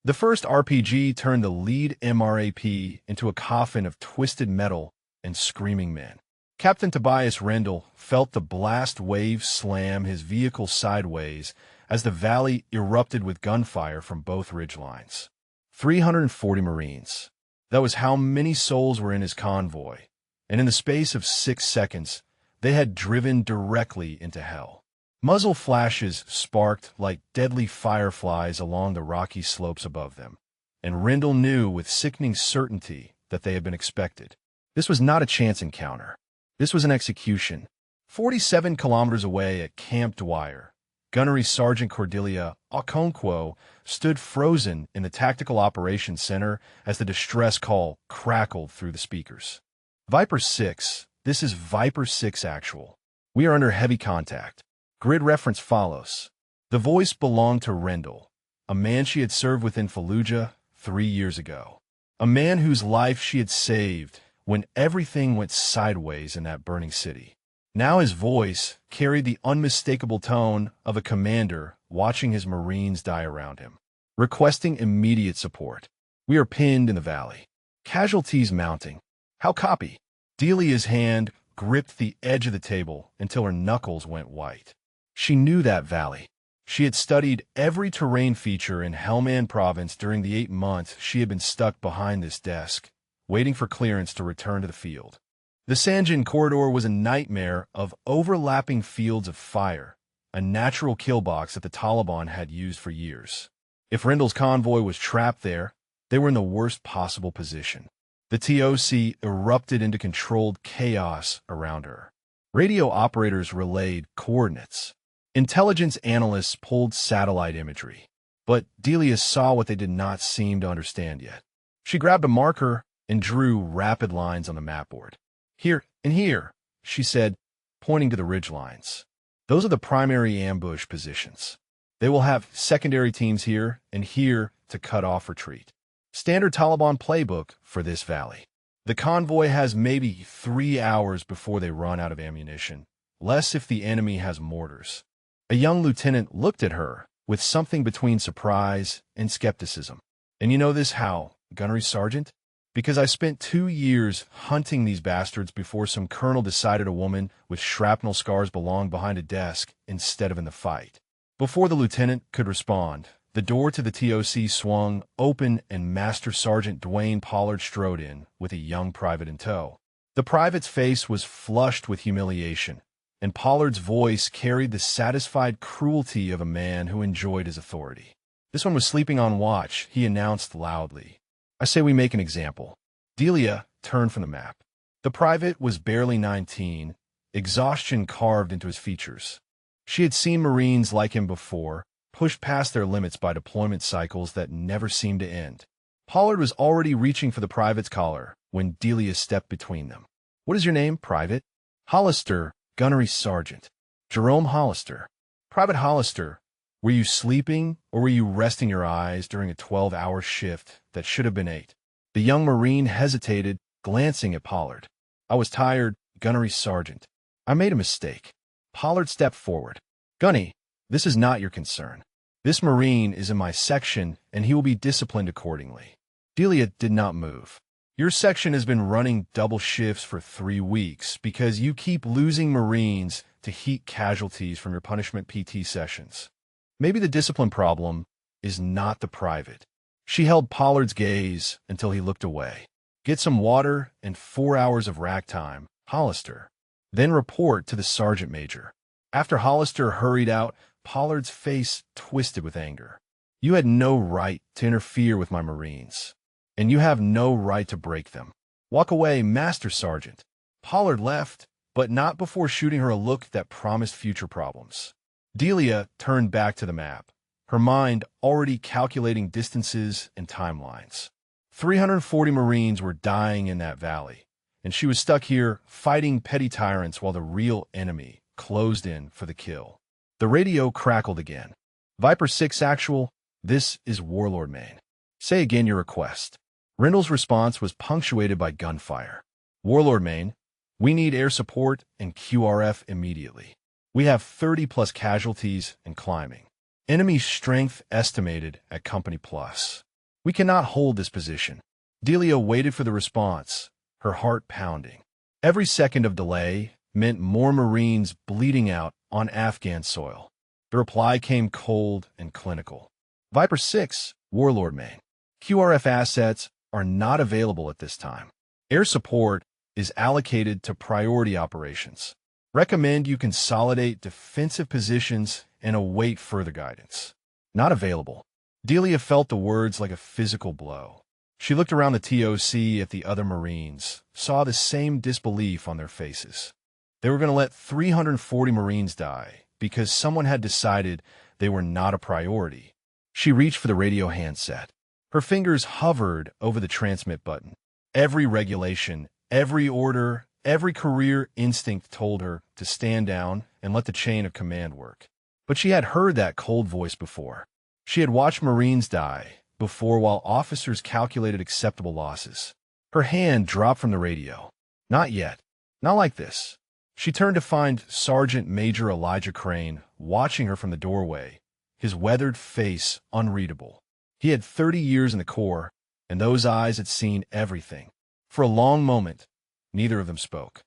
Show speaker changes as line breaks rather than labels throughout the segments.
The first RPG turned the lead MRAP into a coffin of twisted metal and screaming men. Captain Tobias Rendell felt the blast wave slam his vehicle sideways as the valley erupted with gunfire from both ridgelines. 340 Marines. That was how many souls were in his convoy, and in the space of 6 seconds, they had driven directly into hell. Muzzle flashes sparked like deadly fireflies along the rocky slopes above them, and Rendell knew with sickening certainty that they had been expected. This was not a chance encounter. This was an execution. 47 kilometers away at Camp Dwyer, Gunnery Sergeant Cordelia Okonkwo stood frozen in the Tactical Operations Center as the distress call crackled through the speakers. Viper 6, this is Viper 6 actual. We are under heavy contact. Grid reference follows. The voice belonged to Rendell, a man she had served with in Fallujah 3 years ago. A man whose life she had saved when everything went sideways in that burning city. Now his voice carried the unmistakable tone of a commander watching his Marines die around him, requesting immediate support. We are pinned in the valley. Casualties mounting. How copy? Delia's hand gripped the edge of the table until her knuckles went white. She knew that valley. She had studied every terrain feature in Helmand Province during the 8 months she had been stuck behind this desk, waiting for clearance to return to the field. The Sanjan corridor was a nightmare of overlapping fields of fire, a natural kill box that the Taliban had used for years. If Rendell's convoy was trapped there, they were in the worst possible position. The TOC erupted into controlled chaos around her. Radio operators relayed coordinates. Intelligence analysts pulled satellite imagery. But Delia saw what they did not seem to understand yet. She grabbed a marker and drew rapid lines on the map board. Here and here, she said, pointing to the ridge lines. Those are the primary ambush positions. They will have secondary teams here and here to cut off retreat. Standard Taliban playbook for this valley. The convoy has maybe 3 hours before they run out of ammunition, less if the enemy has mortars. A young lieutenant looked at her with something between surprise and skepticism. And you know this how, Gunnery Sergeant? Because I spent 2 years hunting these bastards before some colonel decided a woman with shrapnel scars belonged behind a desk instead of in the fight. Before the lieutenant could respond, the door to the TOC swung open and Master Sergeant Dwayne Pollard strode in with a young private in tow. The private's face was flushed with humiliation, and Pollard's voice carried the satisfied cruelty of a man who enjoyed his authority. This one was sleeping on watch, he announced loudly. I say we make an example. Delia turned from the map. The private was barely 19, exhaustion carved into his features. She had seen Marines like him before, pushed past their limits by deployment cycles that never seemed to end. Pollard was already reaching for the private's collar when Delia stepped between them. What is your name, Private? Hollister, Gunnery Sergeant. Jerome Hollister. Private Hollister, were you sleeping or were you resting your eyes during a 12-hour shift that should have been 8? The young Marine hesitated, glancing at Pollard. I was tired, Gunnery Sergeant. I made a mistake. Pollard stepped forward. Gunny, this is not your concern. This Marine is in my section, and he will be disciplined accordingly. Delia did not move. Your section has been running double shifts for 3 weeks because you keep losing Marines to heat casualties from your punishment PT sessions. Maybe the discipline problem is not the private. She held Pollard's gaze until he looked away. Get some water and 4 hours of rack time, Hollister. Then report to the sergeant major. After Hollister hurried out, Pollard's face twisted with anger. You had no right to interfere with my Marines, and you have no right to break them. Walk away, Master Sergeant. Pollard left, but not before shooting her a look that promised future problems. Delia turned back to the map, her mind already calculating distances and timelines. 340 Marines were dying in that valley, and she was stuck here fighting petty tyrants while the real enemy closed in for the kill. The radio crackled again. Viper 6 actual, this is Warlord Main. Say again your request. Rendell's response was punctuated by gunfire. Warlord Main, we need air support and QRF immediately. We have 30+ casualties and climbing. Enemy strength estimated at Company Plus. We cannot hold this position. Delia waited for the response, her heart pounding. Every second of delay meant more Marines bleeding out on Afghan soil. The reply came cold and clinical. Viper 6, Warlord Main. QRF assets are not available at this time. Air support is allocated to priority operations. Recommend you consolidate defensive positions and await further guidance. Not available. Delia felt the words like a physical blow. She looked around the TOC at the other Marines, saw the same disbelief on their faces. They were going to let 340 Marines die because someone had decided they were not a priority. She reached for the radio handset. Her fingers hovered over the transmit button. Every regulation, every order, every career instinct told her to stand down and let the chain of command work. But she had heard that cold voice before. She had watched Marines die before while officers calculated acceptable losses. Her hand dropped from the radio. Not yet. Not like this. She turned to find Sergeant Major Elijah Crane watching her from the doorway, his weathered face unreadable. He had 30 years in the Corps, and those eyes had seen everything. For a long moment, neither of them spoke.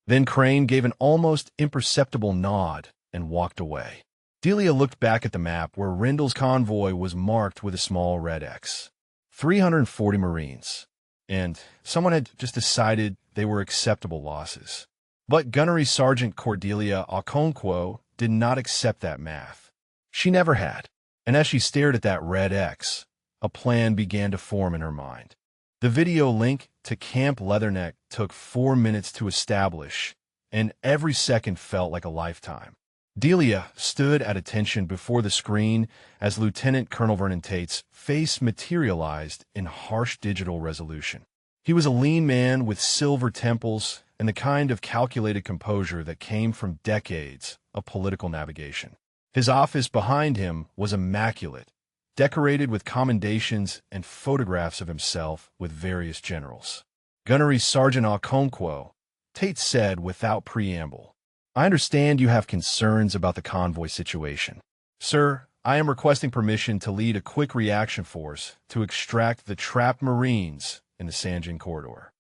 Then Crane gave an almost imperceptible nod and walked away. Delia looked back at the map where Rendell's convoy was marked with a small red X. 340 Marines. And someone had just decided they were acceptable losses. But Gunnery Sergeant Cordelia Okonkwo did not accept that math. She never had. And as she stared at that red X, a plan began to form in her mind. The video link to Camp Leatherneck took 4 minutes to establish, and every second felt like a lifetime. Delia stood at attention before the screen as Lieutenant Colonel Vernon Tate's face materialized in harsh digital resolution. He was a lean man with silver temples and the kind of calculated composure that came from decades of political navigation. His office behind him was immaculate, decorated with commendations and photographs of himself with various generals. Gunnery Sergeant Okonkwo, Tate said without preamble, "I understand you have concerns about the convoy situation. Sir, I am requesting permission to lead a quick reaction force to extract the trapped Marines in the Sanjin corridor.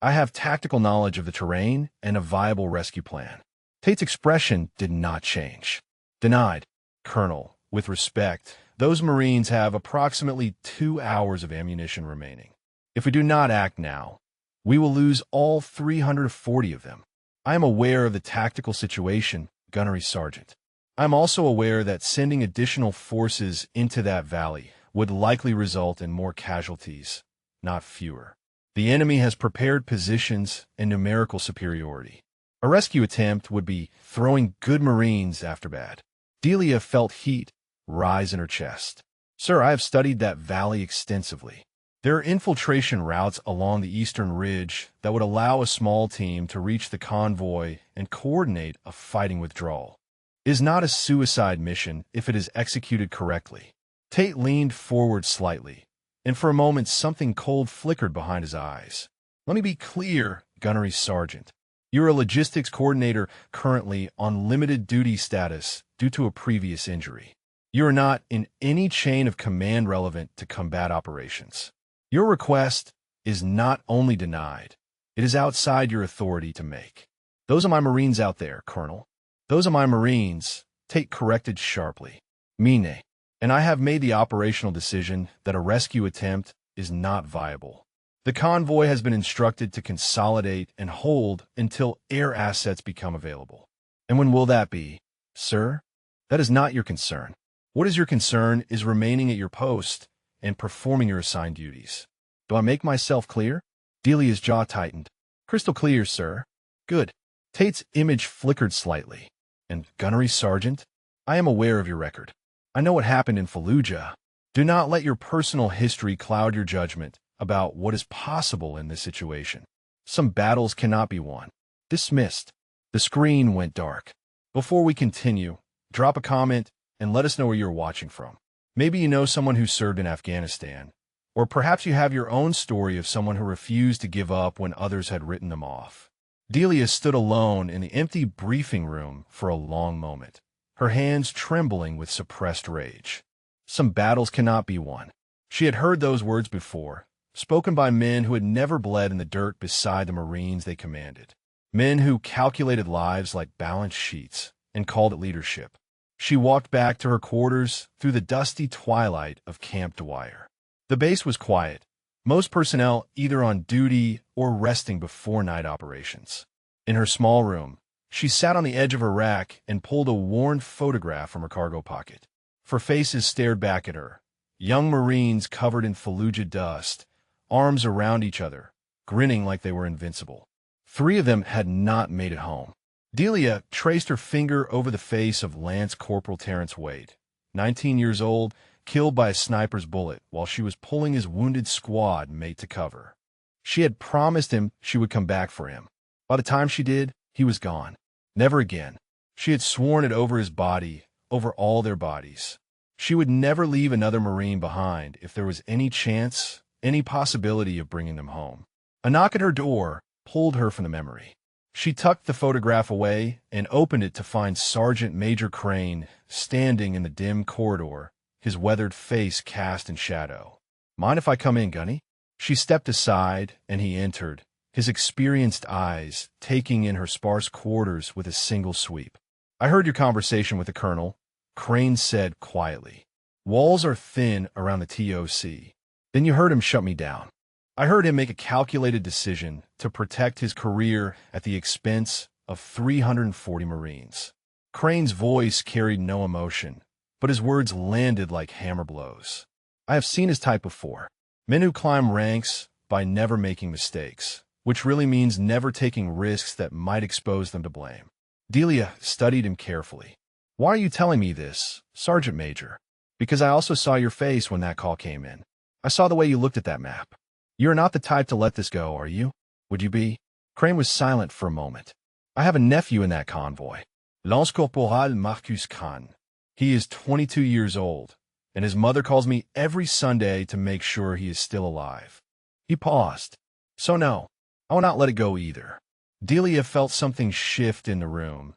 I have tactical knowledge of the terrain and a viable rescue plan." Tate's expression did not change. "Denied, Colonel. With respect, those Marines have approximately 2 hours of ammunition remaining. If we do not act now, we will lose all 340 of them. I am aware of the tactical situation, Gunnery Sergeant. I am also aware that sending additional forces into that valley would likely result in more casualties, not fewer. The enemy has prepared positions and numerical superiority. A rescue attempt would be throwing good Marines after bad." Delia felt heat rise in her chest. "Sir, I have studied that valley extensively. There are infiltration routes along the eastern ridge that would allow a small team to reach the convoy and coordinate a fighting withdrawal. It is not a suicide mission if it is executed correctly." Tate leaned forward slightly, and for a moment something cold flickered behind his eyes. "Let me be clear, Gunnery Sergeant. You're a logistics coordinator currently on limited duty status due to a previous injury. You are not in any chain of command relevant to combat operations. Your request is not only denied, it is outside your authority to make." "Those are my Marines out there, Colonel. Those are my Marines," Tate corrected sharply. "Mine. And I have made the operational decision that a rescue attempt is not viable. The convoy has been instructed to consolidate and hold until air assets become available." "And when will that be, sir?" "That is not your concern. What is your concern is remaining at your post and performing your assigned duties. Do I make myself clear?" Delia's jaw tightened. "Crystal clear, sir." "Good." Tate's image flickered slightly. "And Gunnery Sergeant, I am aware of your record. I know what happened in Fallujah. Do not let your personal history cloud your judgment about what is possible in this situation. Some battles cannot be won." Dismissed. The screen went dark. Before we continue, drop a comment and let us know where you're watching from. Maybe you know someone who served in Afghanistan, or perhaps you have your own story of someone who refused to give up when others had written them off. Delia stood alone in the empty briefing room for a long moment, her hands trembling with suppressed rage. Some battles cannot be won. She had heard those words before, spoken by men who had never bled in the dirt beside the Marines they commanded. Men who calculated lives like balance sheets and called it leadership. She walked back to her quarters through the dusty twilight of Camp Dwyer. The base was quiet, most personnel either on duty or resting before night operations. In her small room, she sat on the edge of her rack and pulled a worn photograph from her cargo pocket. Four faces stared back at her, young Marines covered in Fallujah dust, arms around each other, grinning like they were invincible. 3 of them had not made it home. Delia traced her finger over the face of Lance Corporal Terrence Wade, 19 years old, killed by a sniper's bullet while she was pulling his wounded squad mate to cover. She had promised him she would come back for him. By the time she did, he was gone. Never again. She had sworn it over his body, over all their bodies. She would never leave another Marine behind if there was any chance, any possibility of bringing them home. A knock at her door pulled her from the memory. She tucked the photograph away and opened it to find Sergeant Major Crane standing in the dim corridor, his weathered face cast in shadow. "Mind if I come in, Gunny?" She stepped aside, and he entered, his experienced eyes taking in her sparse quarters with a single sweep. "I heard your conversation with the colonel," Crane said quietly. "Walls are thin around the TOC. Then you heard him shut me down. I heard him make a calculated decision to protect his career at the expense of 340 Marines." Crane's voice carried no emotion, but his words landed like hammer blows. "I have seen his type before. Men who climb ranks by never making mistakes, which really means never taking risks that might expose them to blame." Delia studied him carefully. "Why are you telling me this, Sergeant Major?" "Because I also saw your face when that call came in. I saw the way you looked at that map. You're not the type to let this go, are you? Would you be?" Crane was silent for a moment. "I have a nephew in that convoy, Lance Corporal Marcus Khan. He is 22 years old, and his mother calls me every Sunday to make sure he is still alive." He paused. "So no, I will not let it go either." Delia felt something shift in the room,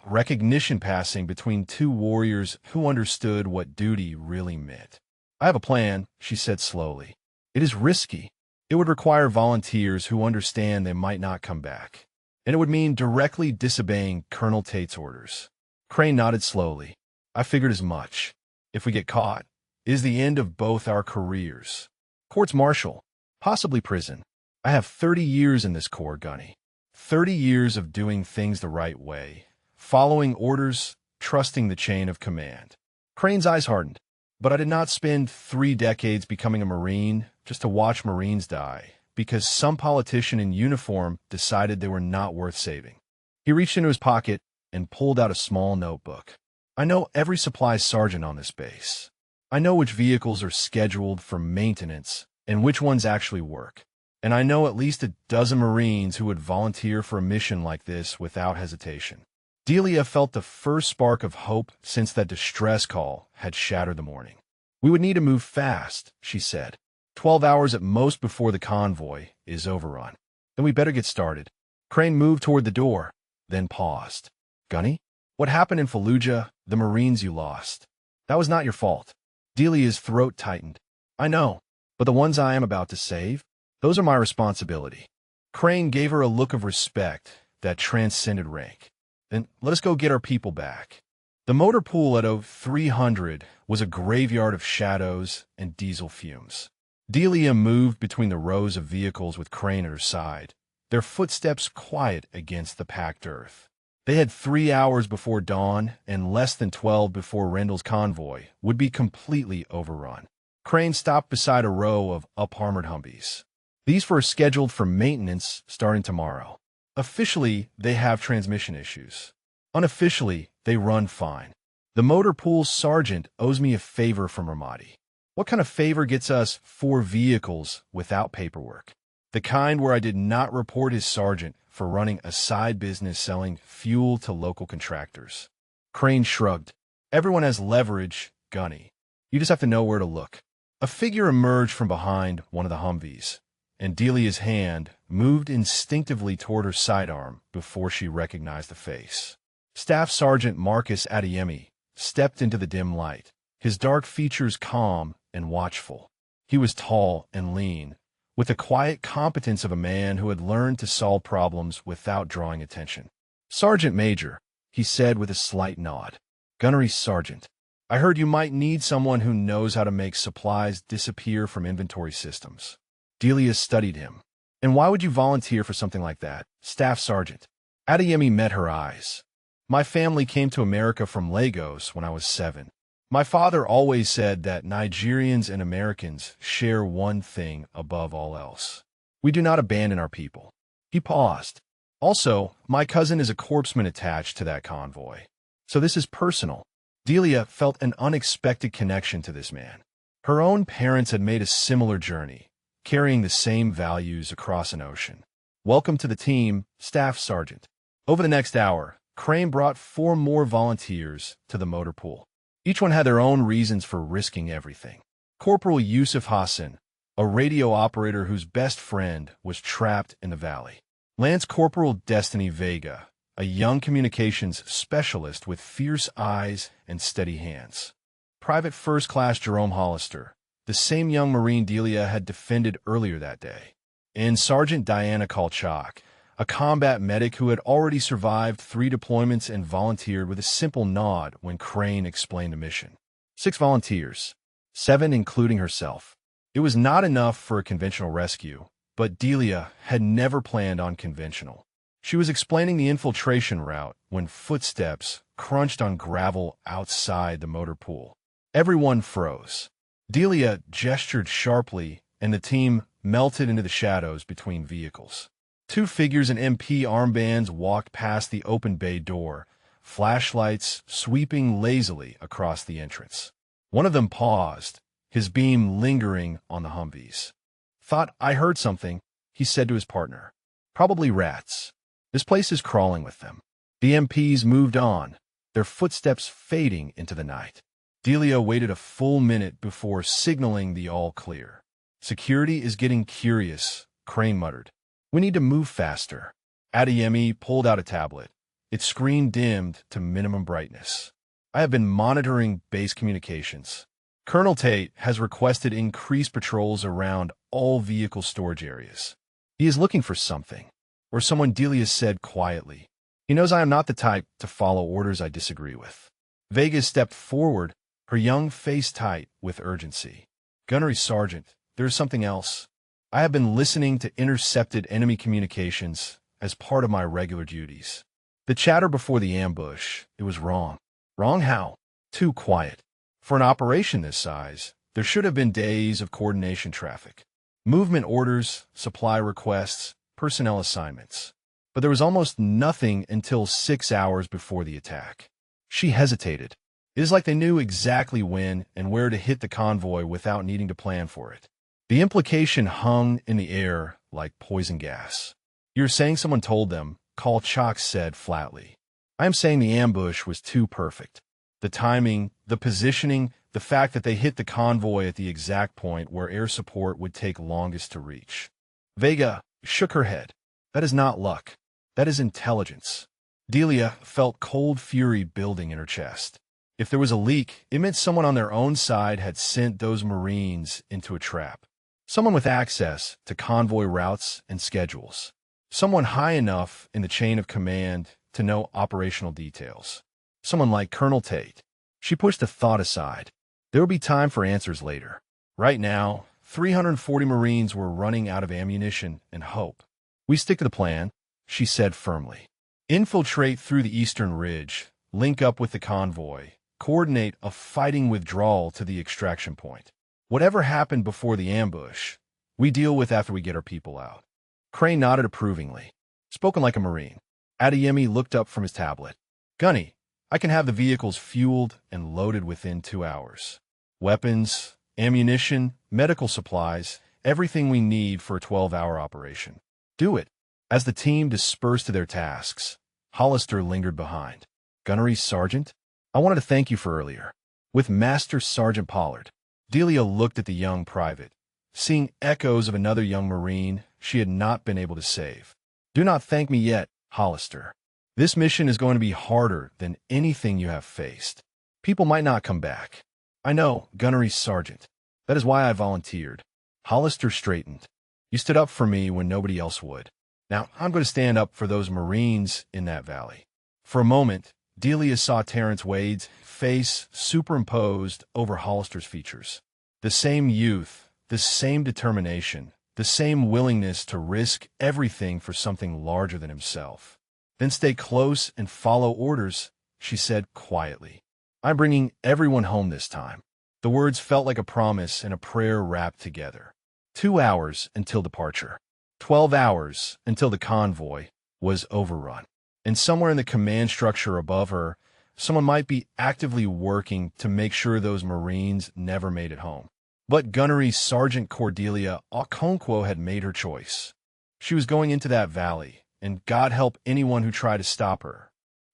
recognition passing between 2 warriors who understood what duty really meant. "I have a plan," she said slowly. "It is risky. It would require volunteers who understand they might not come back, and it would mean directly disobeying Colonel Tate's orders." Crane nodded slowly. "I figured as much. If we get caught, it is the end of both our careers. Courts-martial, possibly prison. I have 30 years in this Corps, Gunny. 30 years of doing things the right way, following orders, trusting the chain of command." Crane's eyes hardened. "But I did not spend 3 decades becoming a Marine just to watch Marines die, because some politician in uniform decided they were not worth saving." He reached into his pocket and pulled out a small notebook. "I know every supply sergeant on this base. I know which vehicles are scheduled for maintenance and which ones actually work. And I know at least a dozen Marines who would volunteer for a mission like this without hesitation." Delia felt the first spark of hope since that distress call had shattered the morning. "We would need to move fast," she said. 12 hours at most before the convoy is overrun. Then we better get started." Crane moved toward the door, then paused. "Gunny, what happened in Fallujah, the Marines you lost? That was not your fault." Delia's throat tightened. "I know, but the ones I am about to save, those are my responsibility." Crane gave her a look of respect that transcended rank. "Then let us go get our people back." The motor pool at O300 was a graveyard of shadows and diesel fumes. Delia moved between the rows of vehicles with Crane at her side, their footsteps quiet against the packed earth. They had 3 hours before dawn and less than 12 before Rendell's convoy would be completely overrun. Crane stopped beside a row of up-armored Humvees. "These were scheduled for maintenance starting tomorrow. Officially, they have transmission issues. Unofficially, they run fine. The motor pool sergeant owes me a favor from Ramadi." "What kind of favor gets us 4 vehicles without paperwork?" "The kind where I did not report his sergeant for running a side business selling fuel to local contractors." Crane shrugged. "Everyone has leverage, Gunny. You just have to know where to look." A figure emerged from behind one of the Humvees, and Delia's hand moved instinctively toward her sidearm before she recognized the face. Staff Sergeant Marcus Adeyemi stepped into the dim light, his dark features calm and watchful. He was tall and lean, with the quiet competence of a man who had learned to solve problems without drawing attention. "Sergeant Major," he said with a slight nod. "Gunnery Sergeant. I heard you might need someone who knows how to make supplies disappear from inventory systems." Delia studied him. "And why would you volunteer for something like that, Staff Sergeant?" Adeyemi met her eyes. "My family came to America from Lagos when I was 7. My father always said that Nigerians and Americans share one thing above all else. We do not abandon our people." He paused. "Also, my cousin is a corpsman attached to that convoy. So this is personal." Delia felt an unexpected connection to this man. Her own parents had made a similar journey, carrying the same values across an ocean. "Welcome to the team, Staff Sergeant." Over the next hour, Crane brought 4 more volunteers to the motor pool. Each one had their own reasons for risking everything. Corporal Yusuf Hassan, a radio operator whose best friend was trapped in the valley. Lance Corporal Destiny Vega, a young communications specialist with fierce eyes and steady hands. Private First Class Jerome Hollister, the same young Marine Delia had defended earlier that day. And Sergeant Diana Kolchak, a combat medic who had already survived 3 deployments and volunteered with a simple nod when Crane explained the mission. 6 volunteers, 7 including herself. It was not enough for a conventional rescue, but Delia had never planned on conventional. She was explaining the infiltration route when footsteps crunched on gravel outside the motor pool. Everyone froze. Delia gestured sharply, and the team melted into the shadows between vehicles. 2 figures in MP armbands walked past the open bay door, flashlights sweeping lazily across the entrance. One of them paused, his beam lingering on the Humvees. "Thought I heard something," he said to his partner. "Probably rats. This place is crawling with them." The MPs moved on, their footsteps fading into the night. Delia waited a full minute before signaling the all clear. "Security is getting curious," Crane muttered. "We need to move faster." Adeyemi pulled out a tablet. Its screen dimmed to minimum brightness. "I have been monitoring base communications. Colonel Tate has requested increased patrols around all vehicle storage areas. He is looking for something," or someone, Delia said quietly. "He knows I am not the type to follow orders I disagree with." Vega stepped forward, her young face tight with urgency. "Gunnery Sergeant, there is something else. I have been listening to intercepted enemy communications as part of my regular duties. The chatter before the ambush, it was wrong." "Wrong how?" "Too quiet. For an operation this size, there should have been days of coordination traffic. Movement orders, supply requests, personnel assignments. But there was almost nothing until 6 hours before the attack." She hesitated. It is like they knew exactly when and where to hit the convoy without needing to plan for it. The implication hung in the air like poison gas. "You're saying someone told them," Kolchak said flatly. "I am saying the ambush was too perfect. The timing, the positioning, the fact that they hit the convoy at the exact point where air support would take longest to reach." Vega shook her head. "That is not luck. That is intelligence." Delia felt cold fury building in her chest. If there was a leak, it meant someone on their own side had sent those Marines into a trap. Someone with access to convoy routes and schedules. Someone high enough in the chain of command to know operational details. Someone like Colonel Tate. She pushed the thought aside. There would be time for answers later. Right now, 340 Marines were running out of ammunition and hope. "We stick to the plan," she said firmly. "Infiltrate through the eastern ridge, link up with the convoy, coordinate a fighting withdrawal to the extraction point. Whatever happened before the ambush, we deal with after we get our people out." Crane nodded approvingly. Spoken like a Marine. Adeyemi looked up from his tablet. "Gunny, I can have the vehicles fueled and loaded within 2 hours. Weapons, ammunition, medical supplies, everything we need for a 12-hour operation. Do it." As the team dispersed to their tasks, Hollister lingered behind. "Gunnery Sergeant, I wanted to thank you for earlier. With Master Sergeant Pollard." Delia looked at the young private, seeing echoes of another young Marine she had not been able to save. "Do not thank me yet, Hollister. This mission is going to be harder than anything you have faced. People might not come back." "I know, Gunnery Sergeant." That is why I volunteered. Hollister straightened. You stood up for me when nobody else would. Now I'm going to stand up for those Marines in that valley. For a moment, Delia saw Terrence Wade's face superimposed over Hollister's features. The same youth, the same determination, the same willingness to risk everything for something larger than himself. Then stay close and follow orders, she said quietly. I'm bringing everyone home this time. The words felt like a promise and a prayer wrapped together. 2 hours until departure. 12 hours until the convoy was overrun. And somewhere in the command structure above her, someone might be actively working to make sure those Marines never made it home. But Gunnery Sergeant Cordelia Okonkwo had made her choice. She was going into that valley, and God help anyone who tried to stop her.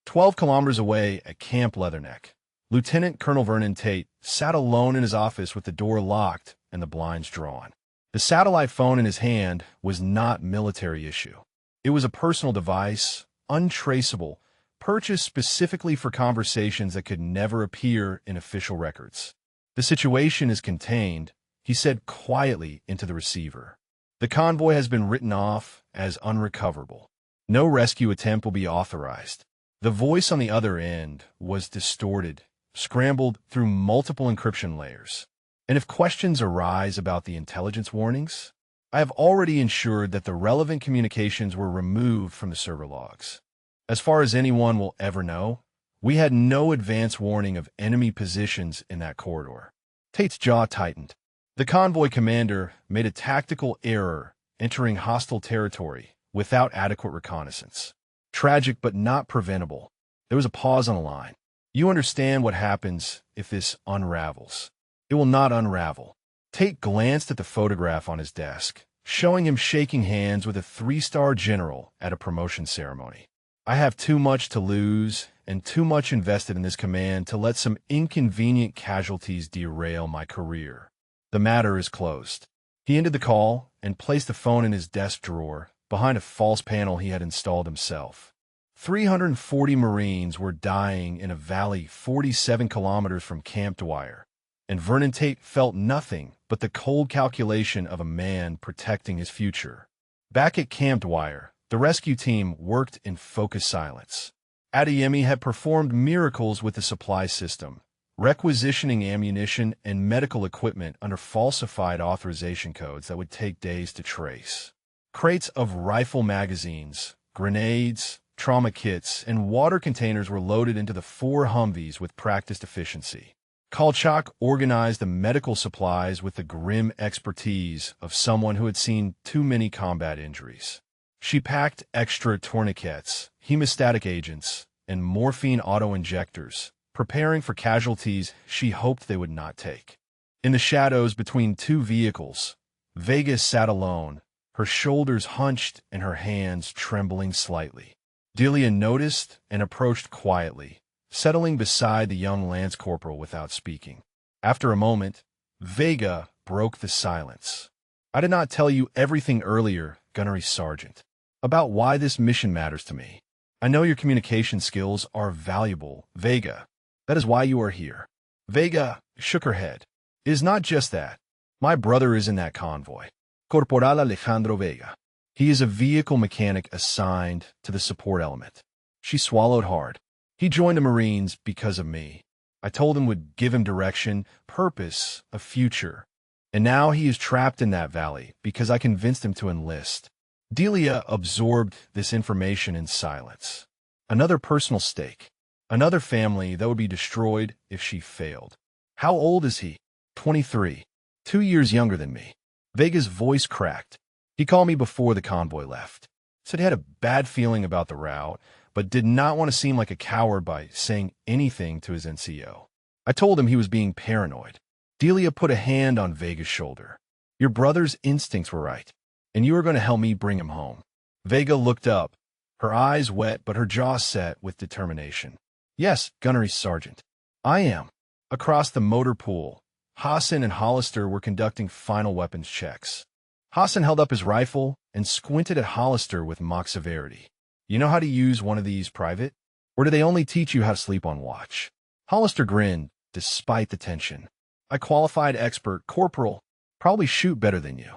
12 kilometers away at Camp Leatherneck, Lieutenant Colonel Vernon Tate sat alone in his office with the door locked and the blinds drawn. The satellite phone in his hand was not military issue. It was a personal device, untraceable, purchased specifically for conversations that could never appear in official records. The situation is contained, he said quietly into the receiver. The convoy has been written off as unrecoverable. No rescue attempt will be authorized. The voice on the other end was distorted, scrambled through multiple encryption layers. And if questions arise about the intelligence warnings, I have already ensured that the relevant communications were removed from the server logs. As far as anyone will ever know, we had no advance warning of enemy positions in that corridor. Tate's jaw tightened. The convoy commander made a tactical error entering hostile territory without adequate reconnaissance. Tragic but not preventable. There was a pause on the line. You understand what happens if this unravels. It will not unravel. Tate glanced at the photograph on his desk, showing him shaking hands with a 3-star general at a promotion ceremony. I have too much to lose and too much invested in this command to let some inconvenient casualties derail my career. The matter is closed. He ended the call and placed the phone in his desk drawer behind a false panel he had installed himself. 340 Marines were dying in a valley 47 kilometers from Camp Dwyer, and Vernon Tate felt nothing but the cold calculation of a man protecting his future. Back at Camp Dwyer, the rescue team worked in focused silence. Adeyemi had performed miracles with the supply system, requisitioning ammunition and medical equipment under falsified authorization codes that would take days to trace. Crates of rifle magazines, grenades, trauma kits, and water containers were loaded into the 4 Humvees with practiced efficiency. Kolchak organized the medical supplies with the grim expertise of someone who had seen too many combat injuries. She packed extra tourniquets, hemostatic agents, and morphine auto-injectors, preparing for casualties she hoped they would not take. In the shadows between 2 vehicles, Vega sat alone, her shoulders hunched and her hands trembling slightly. Delia noticed and approached quietly, settling beside the young lance corporal without speaking. After a moment, Vega broke the silence. I did not tell you everything earlier, Gunnery Sergeant, about why this mission matters to me. I know your communication skills are valuable, Vega. That is why you are here. Vega shook her head. It is not just that. My brother is in that convoy. Corporal Alejandro Vega. He is a vehicle mechanic assigned to the support element. She swallowed hard. He joined the Marines because of me. I told him would give him direction, purpose, a future. And now he is trapped in that valley because I convinced him to enlist. Delia absorbed this information in silence. Another personal stake. Another family that would be destroyed if she failed. How old is he? 23. 2 years younger than me. Vega's voice cracked. He called me before the convoy left. Said he had a bad feeling about the route, but did not want to seem like a coward by saying anything to his NCO. I told him he was being paranoid. Delia put a hand on Vega's shoulder. Your brother's instincts were right, and you are going to help me bring him home. Vega looked up, her eyes wet but her jaw set with determination. Yes, Gunnery Sergeant. I am. Across the motor pool, Hassan and Hollister were conducting final weapons checks. Hassan held up his rifle and squinted at Hollister with mock severity. You know how to use one of these, Private? Or do they only teach you how to sleep on watch? Hollister grinned, despite the tension. I qualified expert, corporal, probably shoot better than you.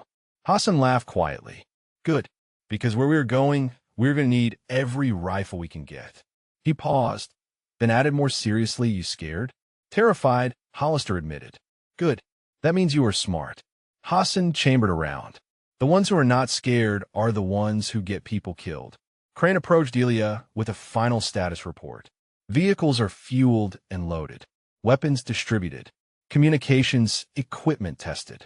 Hassan laughed quietly. Good, because where we're going to need every rifle we can get. He paused, then added more seriously, you scared? Terrified, Hollister admitted. Good, that means you are smart. Hassan chambered around. The ones who are not scared are the ones who get people killed. Crane approached Delia with a final status report. Vehicles are fueled and loaded. Weapons distributed. Communications equipment tested.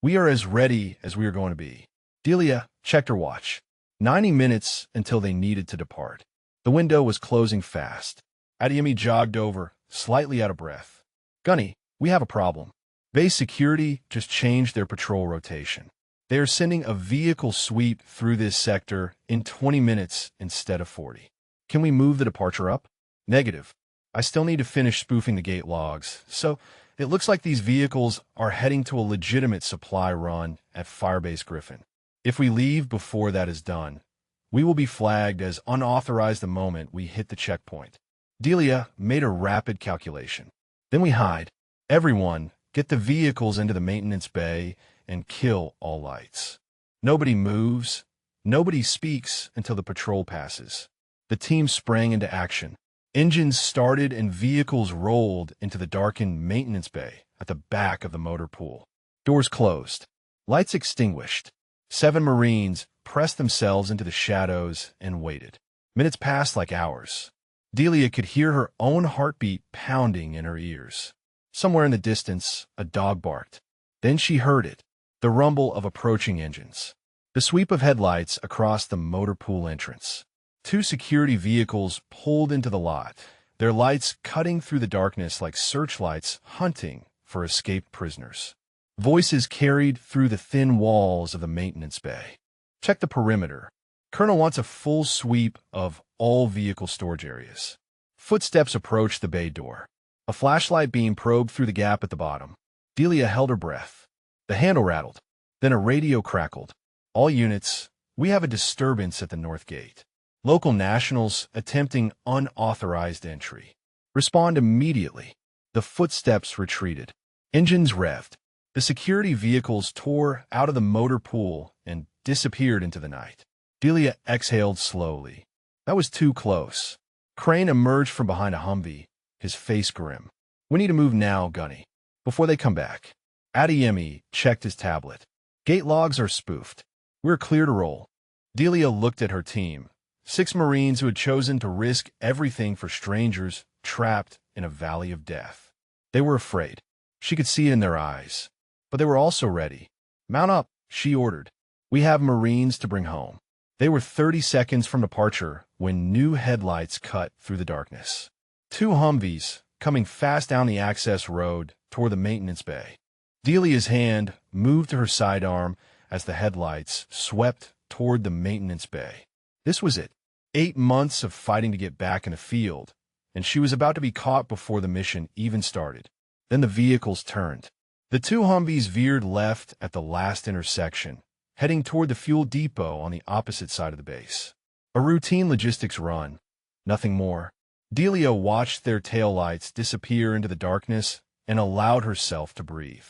We are as ready as we are going to be. Delia checked her watch. 90 minutes until they needed to depart. The window was closing fast. Adeyemi jogged over, slightly out of breath. Gunny, we have a problem. Base security just changed their patrol rotation. They are sending a vehicle sweep through this sector in 20 minutes instead of 40. Can we move the departure up? Negative. I still need to finish spoofing the gate logs, so it looks like these vehicles are heading to a legitimate supply run at Firebase Griffin. If we leave before that is done, we will be flagged as unauthorized the moment we hit the checkpoint. Delia made a rapid calculation. Then we hide. Everyone, get the vehicles into the maintenance bay and kill all lights. Nobody moves. Nobody speaks until the patrol passes. The team sprang into action. Engines started and vehicles rolled into the darkened maintenance bay at the back of the motor pool. Doors closed. Lights extinguished. 7 Marines pressed themselves into the shadows and waited. Minutes passed like hours. Delia could hear her own heartbeat pounding in her ears. Somewhere in the distance, a dog barked. Then she heard it, the rumble of approaching engines. The sweep of headlights across the motor pool entrance. 2 security vehicles pulled into the lot, their lights cutting through the darkness like searchlights hunting for escaped prisoners. Voices carried through the thin walls of the maintenance bay. Check the perimeter. Colonel wants a full sweep of all vehicle storage areas. Footsteps approached the bay door. A flashlight beam probed through the gap at the bottom. Delia held her breath. The handle rattled. Then a radio crackled. All units, we have a disturbance at the north gate. Local nationals attempting unauthorized entry. Respond immediately. The footsteps retreated. Engines revved. The security vehicles tore out of the motor pool and disappeared into the night. Delia exhaled slowly. That was too close. Crane emerged from behind a Humvee, his face grim. We need to move now, Gunny, before they come back. Adeyemi checked his tablet. Gate logs are spoofed. We're clear to roll. Delia looked at her team. 6 Marines who had chosen to risk everything for strangers trapped in a valley of death. They were afraid. She could see it in their eyes. But they were also ready. Mount up, she ordered. We have Marines to bring home. They were 30 seconds from departure when new headlights cut through the darkness. 2 Humvees, coming fast down the access road toward the maintenance bay. Delia's hand moved to her sidearm as the headlights swept toward the maintenance bay. This was it. 8 months of fighting to get back in the field, and she was about to be caught before the mission even started. Then the vehicles turned. The 2 Humvees veered left at the last intersection, heading toward the fuel depot on the opposite side of the base. A routine logistics run. Nothing more. Delia watched their taillights disappear into the darkness and allowed herself to breathe.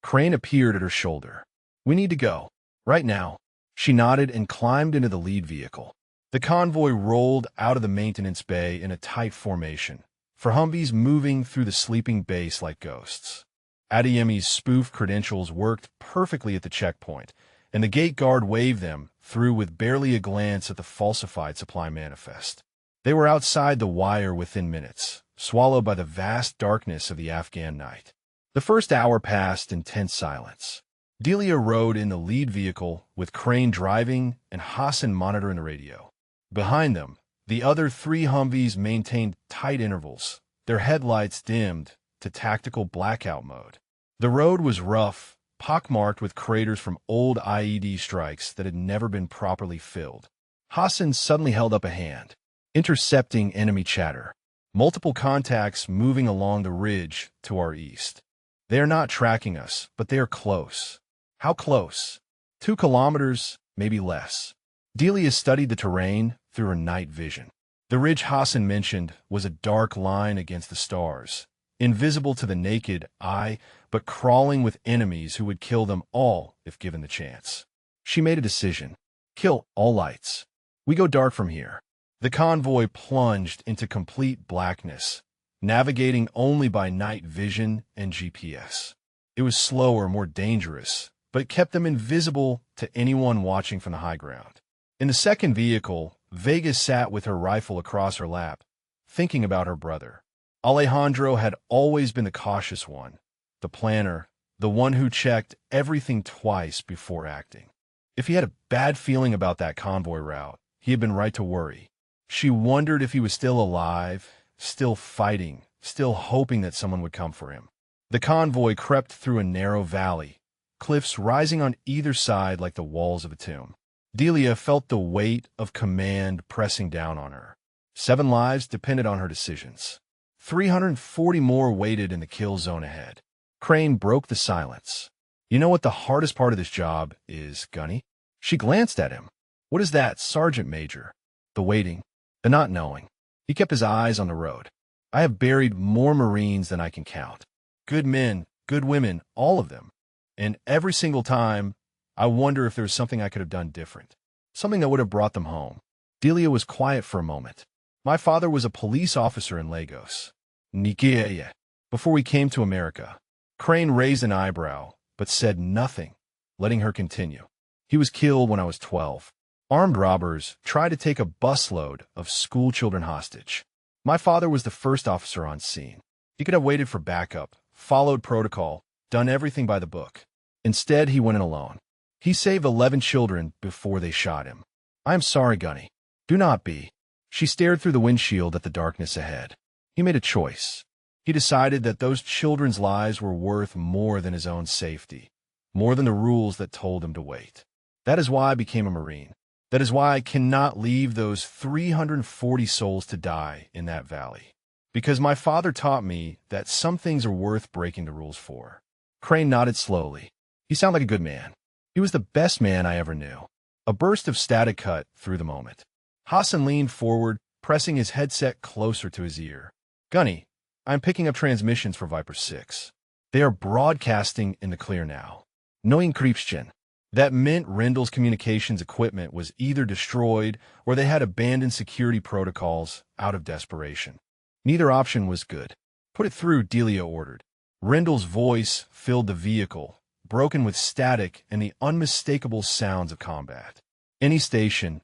Crane appeared at her shoulder. We need to go. Right now. She nodded and climbed into the lead vehicle. The convoy rolled out of the maintenance bay in a tight formation, for Humvees moving through the sleeping base like ghosts. Adeyemi's spoof credentials worked perfectly at the checkpoint, and the gate guard waved them through with barely a glance at the falsified supply manifest. They were outside the wire within minutes, swallowed by the vast darkness of the Afghan night. The first hour passed in tense silence. Delia rode in the lead vehicle with Crane driving and Hassan monitoring the radio. Behind them, the other 3 Humvees maintained tight intervals, their headlights dimmed to tactical blackout mode. The road was rough, pockmarked with craters from old IED strikes that had never been properly filled. Hassan suddenly held up a hand, intercepting enemy chatter. Multiple contacts moving along the ridge to our east. They are not tracking us, but they are close. How close? 2 kilometers, maybe less. Delia studied the terrain through her night vision. The ridge Hassan mentioned was a dark line against the stars, invisible to the naked eye, but crawling with enemies who would kill them all if given the chance. She made a decision. Kill all lights. We go dark from here. The convoy plunged into complete blackness, navigating only by night vision and GPS. It was slower, more dangerous, but it kept them invisible to anyone watching from the high ground. In the second vehicle, Vega sat with her rifle across her lap, thinking about her brother. Alejandro had always been the cautious one, the planner, the one who checked everything twice before acting. If he had a bad feeling about that convoy route, he had been right to worry. She wondered if he was still alive, still fighting, still hoping that someone would come for him. The convoy crept through a narrow valley, cliffs rising on either side like the walls of a tomb. Delia felt the weight of command pressing down on her. 7 lives depended on her decisions. 340 more waited in the kill zone ahead. Crane broke the silence. You know what the hardest part of this job is, Gunny? She glanced at him. What is that, Sergeant Major? The waiting, the not knowing. He kept his eyes on the road. I have buried more Marines than I can count. Good men, good women, all of them. And every single time, I wonder if there was something I could have done different. Something that would have brought them home. Delia was quiet for a moment. My father was a police officer in Lagos, Nigeria, before we came to America. Crane raised an eyebrow, but said nothing, letting her continue. He was killed when I was 12. Armed robbers tried to take a busload of school children hostage. My father was the first officer on scene. He could have waited for backup, followed protocol, done everything by the book. Instead, he went in alone. He saved 11 children before they shot him. I am sorry, Gunny. Do not be. She stared through the windshield at the darkness ahead. He made a choice. He decided that those children's lives were worth more than his own safety, more than the rules that told him to wait. That is why I became a Marine. That is why I cannot leave those 340 souls to die in that valley. Because my father taught me that some things are worth breaking the rules for. Crane nodded slowly. He sounded like a good man. He was the best man I ever knew. A burst of static cut through the moment. Hassan leaned forward, pressing his headset closer to his ear. Gunny, I'm picking up transmissions for Viper 6. They are broadcasting in the clear now. No encryption. That meant Rendell's communications equipment was either destroyed or they had abandoned security protocols out of desperation. Neither option was good. Put it through, Delia ordered. Rendell's voice filled the vehicle, broken with static and the unmistakable sounds of combat. Any station,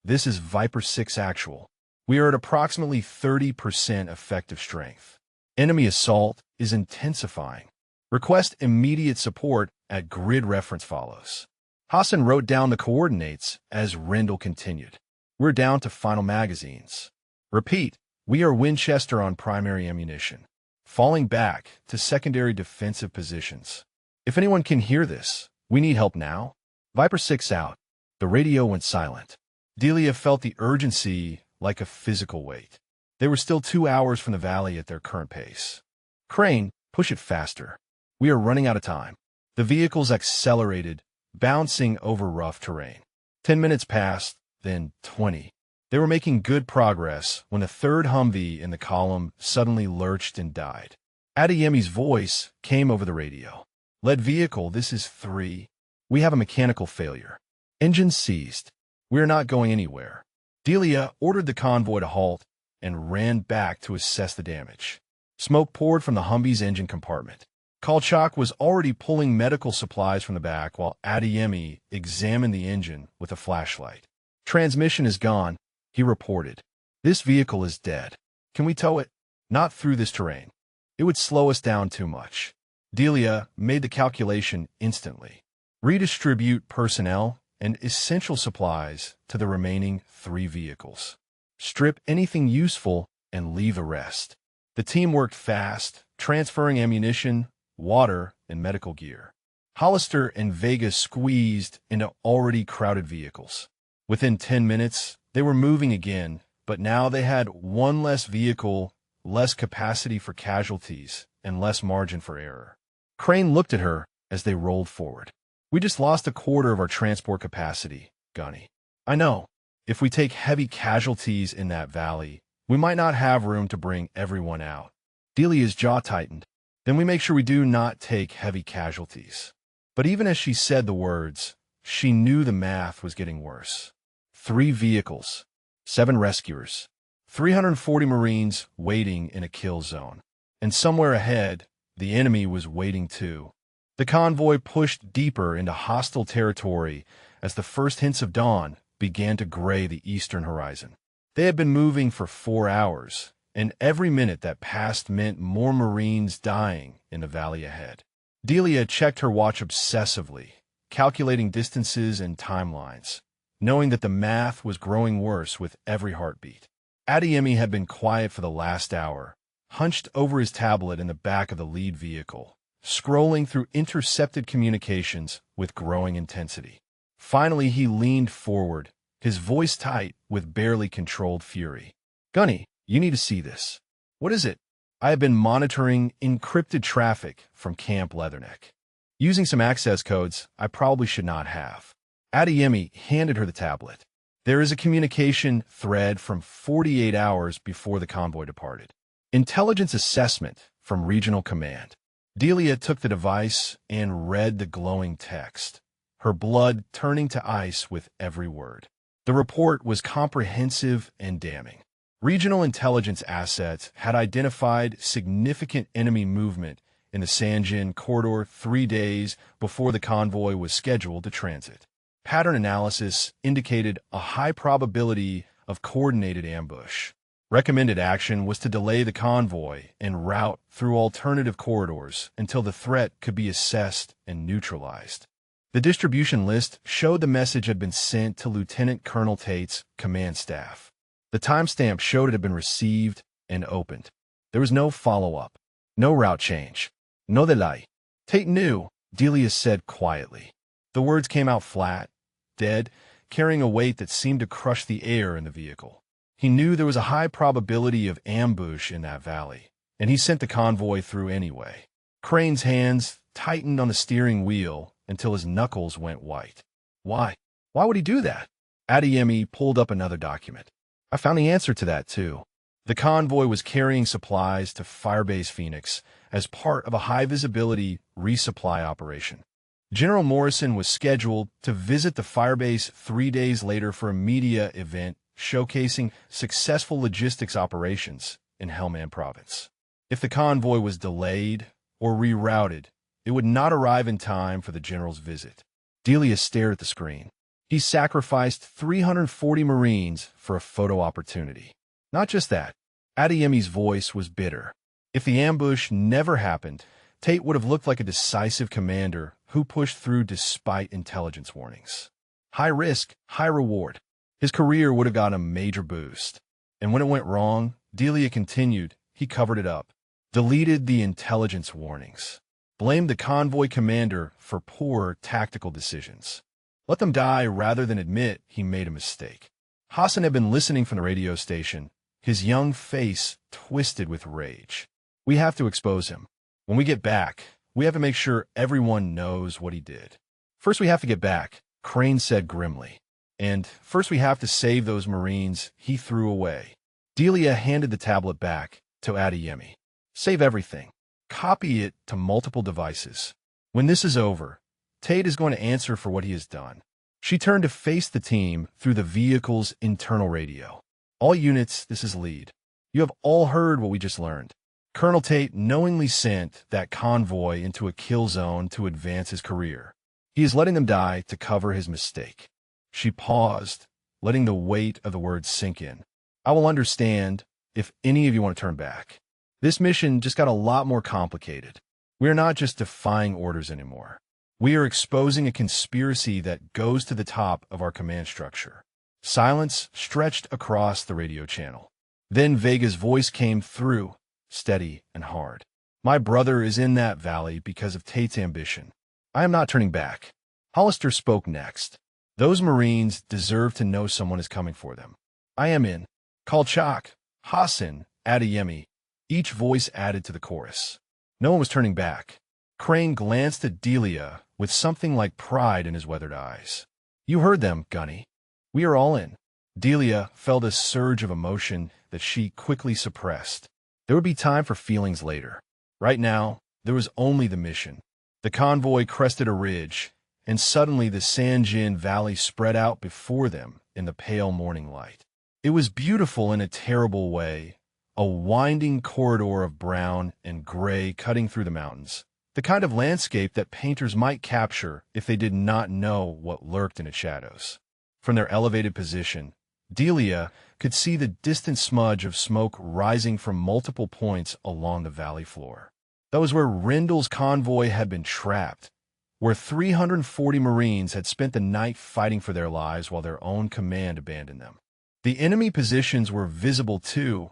this is Viper 6 actual. We are at approximately 30% effective strength. Enemy assault is intensifying. Request immediate support at grid reference follows. Hassan wrote down the coordinates as Rendell continued. We're down to final magazines. Repeat, we are Winchester on primary ammunition. Falling back to secondary defensive positions. If anyone can hear this, we need help now. Viper 6 out. The radio went silent. Delia felt the urgency like a physical weight. They were still 2 hours from the valley at their current pace. Crane, push it faster. We are running out of time. The vehicles accelerated, bouncing over rough terrain. 10 minutes passed, then 20. They were making good progress when the third Humvee in the column suddenly lurched and died. Adeyemi's voice came over the radio. Lead vehicle, this is 3. We have a mechanical failure. Engine seized. We are not going anywhere. Delia ordered the convoy to halt and ran back to assess the damage. Smoke poured from the Humvee's engine compartment. Kolchak was already pulling medical supplies from the back while Adeyemi examined the engine with a flashlight. Transmission is gone, he reported. This vehicle is dead. Can we tow it? Not through this terrain. It would slow us down too much. Delia made the calculation instantly. Redistribute personnel and essential supplies to the remaining 3 vehicles. Strip anything useful and leave the rest. The team worked fast, transferring ammunition, water, and medical gear. Hollister and Vega squeezed into already crowded vehicles. Within 10 minutes, they were moving again, but now they had 1 less vehicle, less capacity for casualties, and less margin for error. Crane looked at her as they rolled forward. We just lost a quarter of our transport capacity, Gunny. I know. If we take heavy casualties in that valley, we might not have room to bring everyone out. Delia's jaw tightened. Then we make sure we do not take heavy casualties. But even as she said the words, she knew the math was getting worse. 3 vehicles, 7 rescuers, 340 Marines waiting in a kill zone. And somewhere ahead, the enemy was waiting too. The convoy pushed deeper into hostile territory as the first hints of dawn began to gray the eastern horizon. They had been moving for 4 hours, and every minute that passed meant more Marines dying in the valley ahead. Delia checked her watch obsessively, calculating distances and timelines, knowing that the math was growing worse with every heartbeat. Adeyemi had been quiet for the last hour, hunched over his tablet in the back of the lead vehicle, scrolling through intercepted communications with growing intensity. Finally, he leaned forward, his voice tight with barely controlled fury. "Gunny, you need to see this." "What is it?" "I have been monitoring encrypted traffic from Camp Leatherneck. Using some access codes I probably should not have." Adeyemi handed her the tablet. "There is a communication thread from 48 hours before the convoy departed. Intelligence assessment from Regional Command." Delia took the device and read the glowing text, her blood turning to ice with every word. The report was comprehensive and damning. Regional intelligence assets had identified significant enemy movement in the Sanjin corridor 3 days before the convoy was scheduled to transit. Pattern analysis indicated a high probability of coordinated ambush. Recommended action was to delay the convoy and route through alternative corridors until the threat could be assessed and neutralized. The distribution list showed the message had been sent to Lieutenant Colonel Tate's command staff. The timestamp showed it had been received and opened. There was no follow-up, no route change, no delay. "Tate knew," Delia said quietly. The words came out flat, dead, carrying a weight that seemed to crush the air in the vehicle. He knew there was a high probability of ambush in that valley, and he sent the convoy through anyway. Crane's hands tightened on the steering wheel until his knuckles went white. Why? Why would he do that? Adeyemi pulled up another document. "I found the answer to that, too." The convoy was carrying supplies to Firebase Phoenix as part of a high-visibility resupply operation. General Morrison was scheduled to visit the Firebase 3 days later for a media event showcasing successful logistics operations in Helmand Province. If the convoy was delayed or rerouted, it would not arrive in time for the general's visit. Delia stared at the screen. He sacrificed 340 Marines for a photo opportunity. Not just that. Adeyemi's voice was bitter. If the ambush never happened, Tate would have looked like a decisive commander who pushed through despite intelligence warnings. High risk, high reward. His career would have gotten a major boost. And when it went wrong, Delia continued, he covered it up, deleted the intelligence warnings, blamed the convoy commander for poor tactical decisions. Let them die rather than admit he made a mistake. Hassan had been listening from the radio station, his young face twisted with rage. "We have to expose him. When we get back, we have to make sure everyone knows what he did." "First we have to get back," Crane said grimly. "And first we have to save those Marines he threw away." Delia handed the tablet back to Adeyemi. "Save everything. Copy it to multiple devices. When this is over, Tate is going to answer for what he has done." She turned to face the team through the vehicle's internal radio. "All units, this is lead. You have all heard what we just learned. Colonel Tate knowingly sent that convoy into a kill zone to advance his career. He is letting them die to cover his mistake." She paused, letting the weight of the words sink in. "I will understand if any of you want to turn back. This mission just got a lot more complicated. We are not just defying orders anymore. We are exposing a conspiracy that goes to the top of our command structure." Silence stretched across the radio channel. Then Vega's voice came through, steady and hard. "My brother is in that valley because of Tate's ambition. I am not turning back." Hollister spoke next. "Those Marines deserve to know someone is coming for them. I am in." Kolchak, Hassan, Adeyemi, each voice added to the chorus. No one was turning back. Crane glanced at Delia with something like pride in his weathered eyes. "You heard them, Gunny. We are all in." Delia felt a surge of emotion that she quickly suppressed. There would be time for feelings later. Right now, There was only the mission. The convoy crested a ridge, and suddenly the San Jin Valley spread out before them in the pale morning light. It was beautiful in a terrible way, a winding corridor of brown and gray cutting through the mountains, the kind of landscape that painters might capture if they did not know what lurked in its shadows. From their elevated position, Delia could see the distant smudge of smoke rising from multiple points along the valley floor. That was where Rendell's convoy had been trapped, where 340 Marines had spent the night fighting for their lives while their own command abandoned them. The enemy positions were visible too,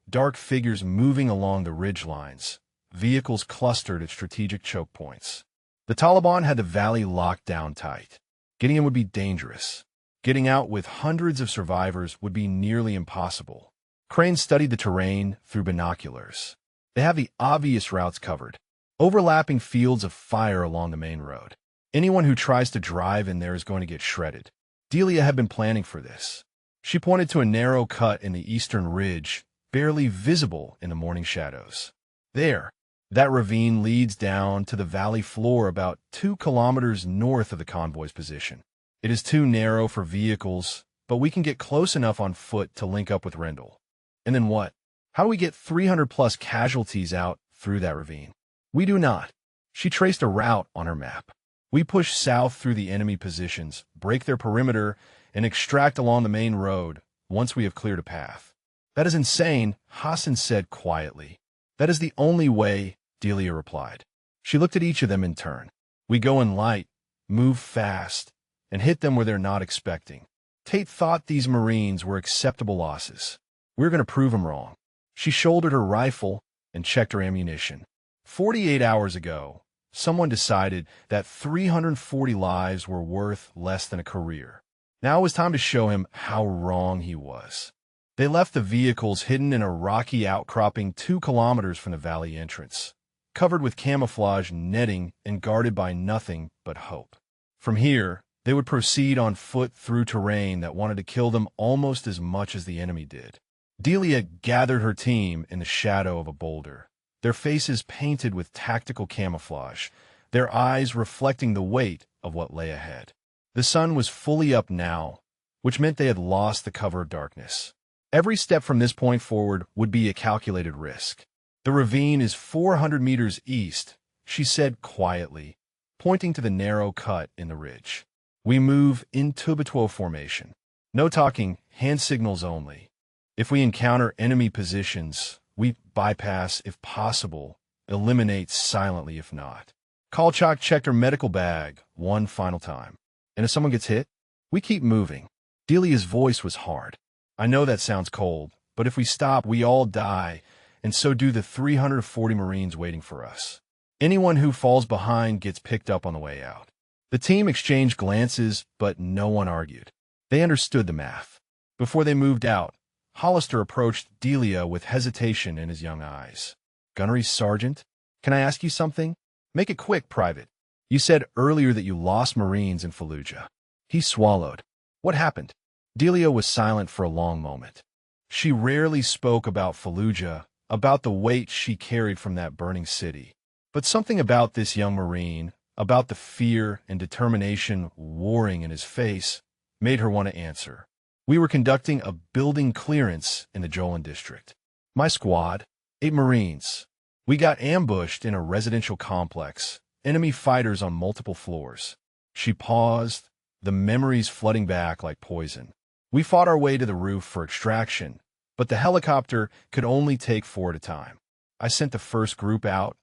dark figures moving along the ridge lines, vehicles clustered at strategic choke points. The Taliban had the valley locked down tight. Getting in would be dangerous. Getting out with hundreds of survivors would be nearly impossible. Crane studied the terrain through binoculars. They have the obvious routes covered, overlapping fields of fire along the main road. Anyone who tries to drive in there is going to get shredded. Delia had been planning for this. She pointed to a narrow cut in the eastern ridge, barely visible in the morning shadows. There, that ravine leads down to the valley floor about 2 kilometers north of the convoy's position. It is too narrow for vehicles, but we can get close enough on foot to link up with Rendell. And then what? How do we get 300-plus casualties out through that ravine? We do not. She traced a route on her map. We push south through the enemy positions, break their perimeter, and extract along the main road once we have cleared a path. That is insane, Hassan said quietly. That is the only way, Delia replied. She looked at each of them in turn. We go in light, move fast, and hit them where they're not expecting. Tate thought these Marines were acceptable losses. We're going to prove them wrong. She shouldered her rifle and checked her ammunition. 48 hours ago, someone decided that 340 lives were worth less than a career. Now it was time to show him how wrong he was. They left the vehicles hidden in a rocky outcropping 2 kilometers from the valley entrance, covered with camouflage netting and guarded by nothing but hope. From here, they would proceed on foot through terrain that wanted to kill them almost as much as the enemy did. Delia gathered her team in the shadow of a boulder, their faces painted with tactical camouflage, their eyes reflecting the weight of what lay ahead. The sun was fully up now, which meant they had lost the cover of darkness. Every step from this point forward would be a calculated risk. The ravine is 400 meters east, she said quietly, pointing to the narrow cut in the ridge. We move in Tubatuo formation. No talking, hand signals only. If we encounter enemy positions, we bypass if possible, eliminate silently if not. Kolchak checked her medical bag one final time. And if someone gets hit, we keep moving. Delia's voice was hard. I know that sounds cold, but if we stop, we all die, and so do the 340 Marines waiting for us. Anyone who falls behind gets picked up on the way out. The team exchanged glances, but no one argued. They understood the math. Before they moved out, Hollister approached Delia with hesitation in his young eyes. Gunnery Sergeant, can I ask you something? Make it quick, Private. You said earlier that you lost Marines in Fallujah. He swallowed. What happened? Delia was silent for a long moment. She rarely spoke about Fallujah, about the weight she carried from that burning city. But something about this young Marine, about the fear and determination warring in his face, made her want to answer. We were conducting a building clearance in the Jolin district. My squad, 8 Marines. We got ambushed in a residential complex, enemy fighters on multiple floors. She paused, the memories flooding back like poison. We fought our way to the roof for extraction, but the helicopter could only take 4 at a time. I sent the first group out,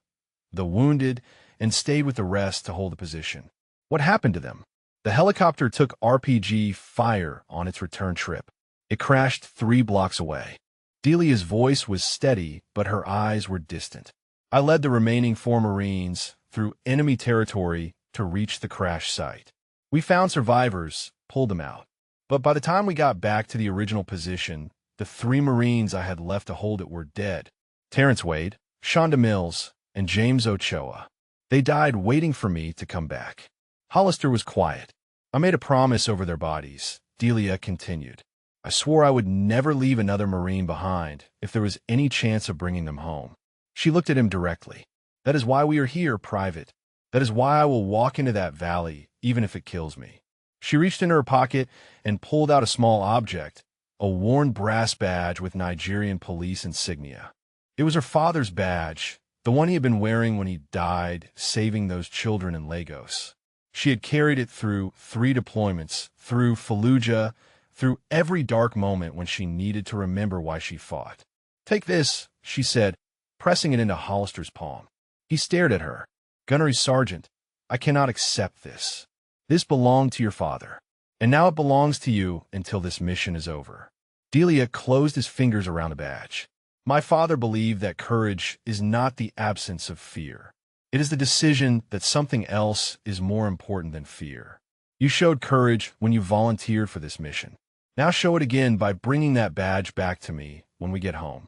the wounded, and stayed with the rest to hold the position. What happened to them? The helicopter took RPG fire on its return trip. It crashed 3 blocks away. Delia's voice was steady, but her eyes were distant. I led the remaining 4 Marines through enemy territory to reach the crash site. We found survivors, pulled them out. But by the time we got back to the original position, the 3 Marines I had left to hold it were dead. Terrence Wade, Shonda Mills, and James Ochoa. They died waiting for me to come back. Hollister was quiet. I made a promise over their bodies, Delia continued. I swore I would never leave another Marine behind if there was any chance of bringing them home. She looked at him directly. That is why we are here, Private. That is why I will walk into that valley, even if it kills me." She reached into her pocket and pulled out a small object, a worn brass badge with Nigerian police insignia. It was her father's badge, the one he had been wearing when he died, saving those children in Lagos. She had carried it through 3 deployments, through Fallujah, through every dark moment when she needed to remember why she fought. "Take this," she said, pressing it into Hollister's palm. He stared at her. "Gunnery Sergeant, I cannot accept this. This belonged to your father, and now it belongs to you until this mission is over." Delia closed his fingers around the badge. "My father believed that courage is not the absence of fear. It is the decision that something else is more important than fear. You showed courage when you volunteered for this mission. Now show it again by bringing that badge back to me when we get home."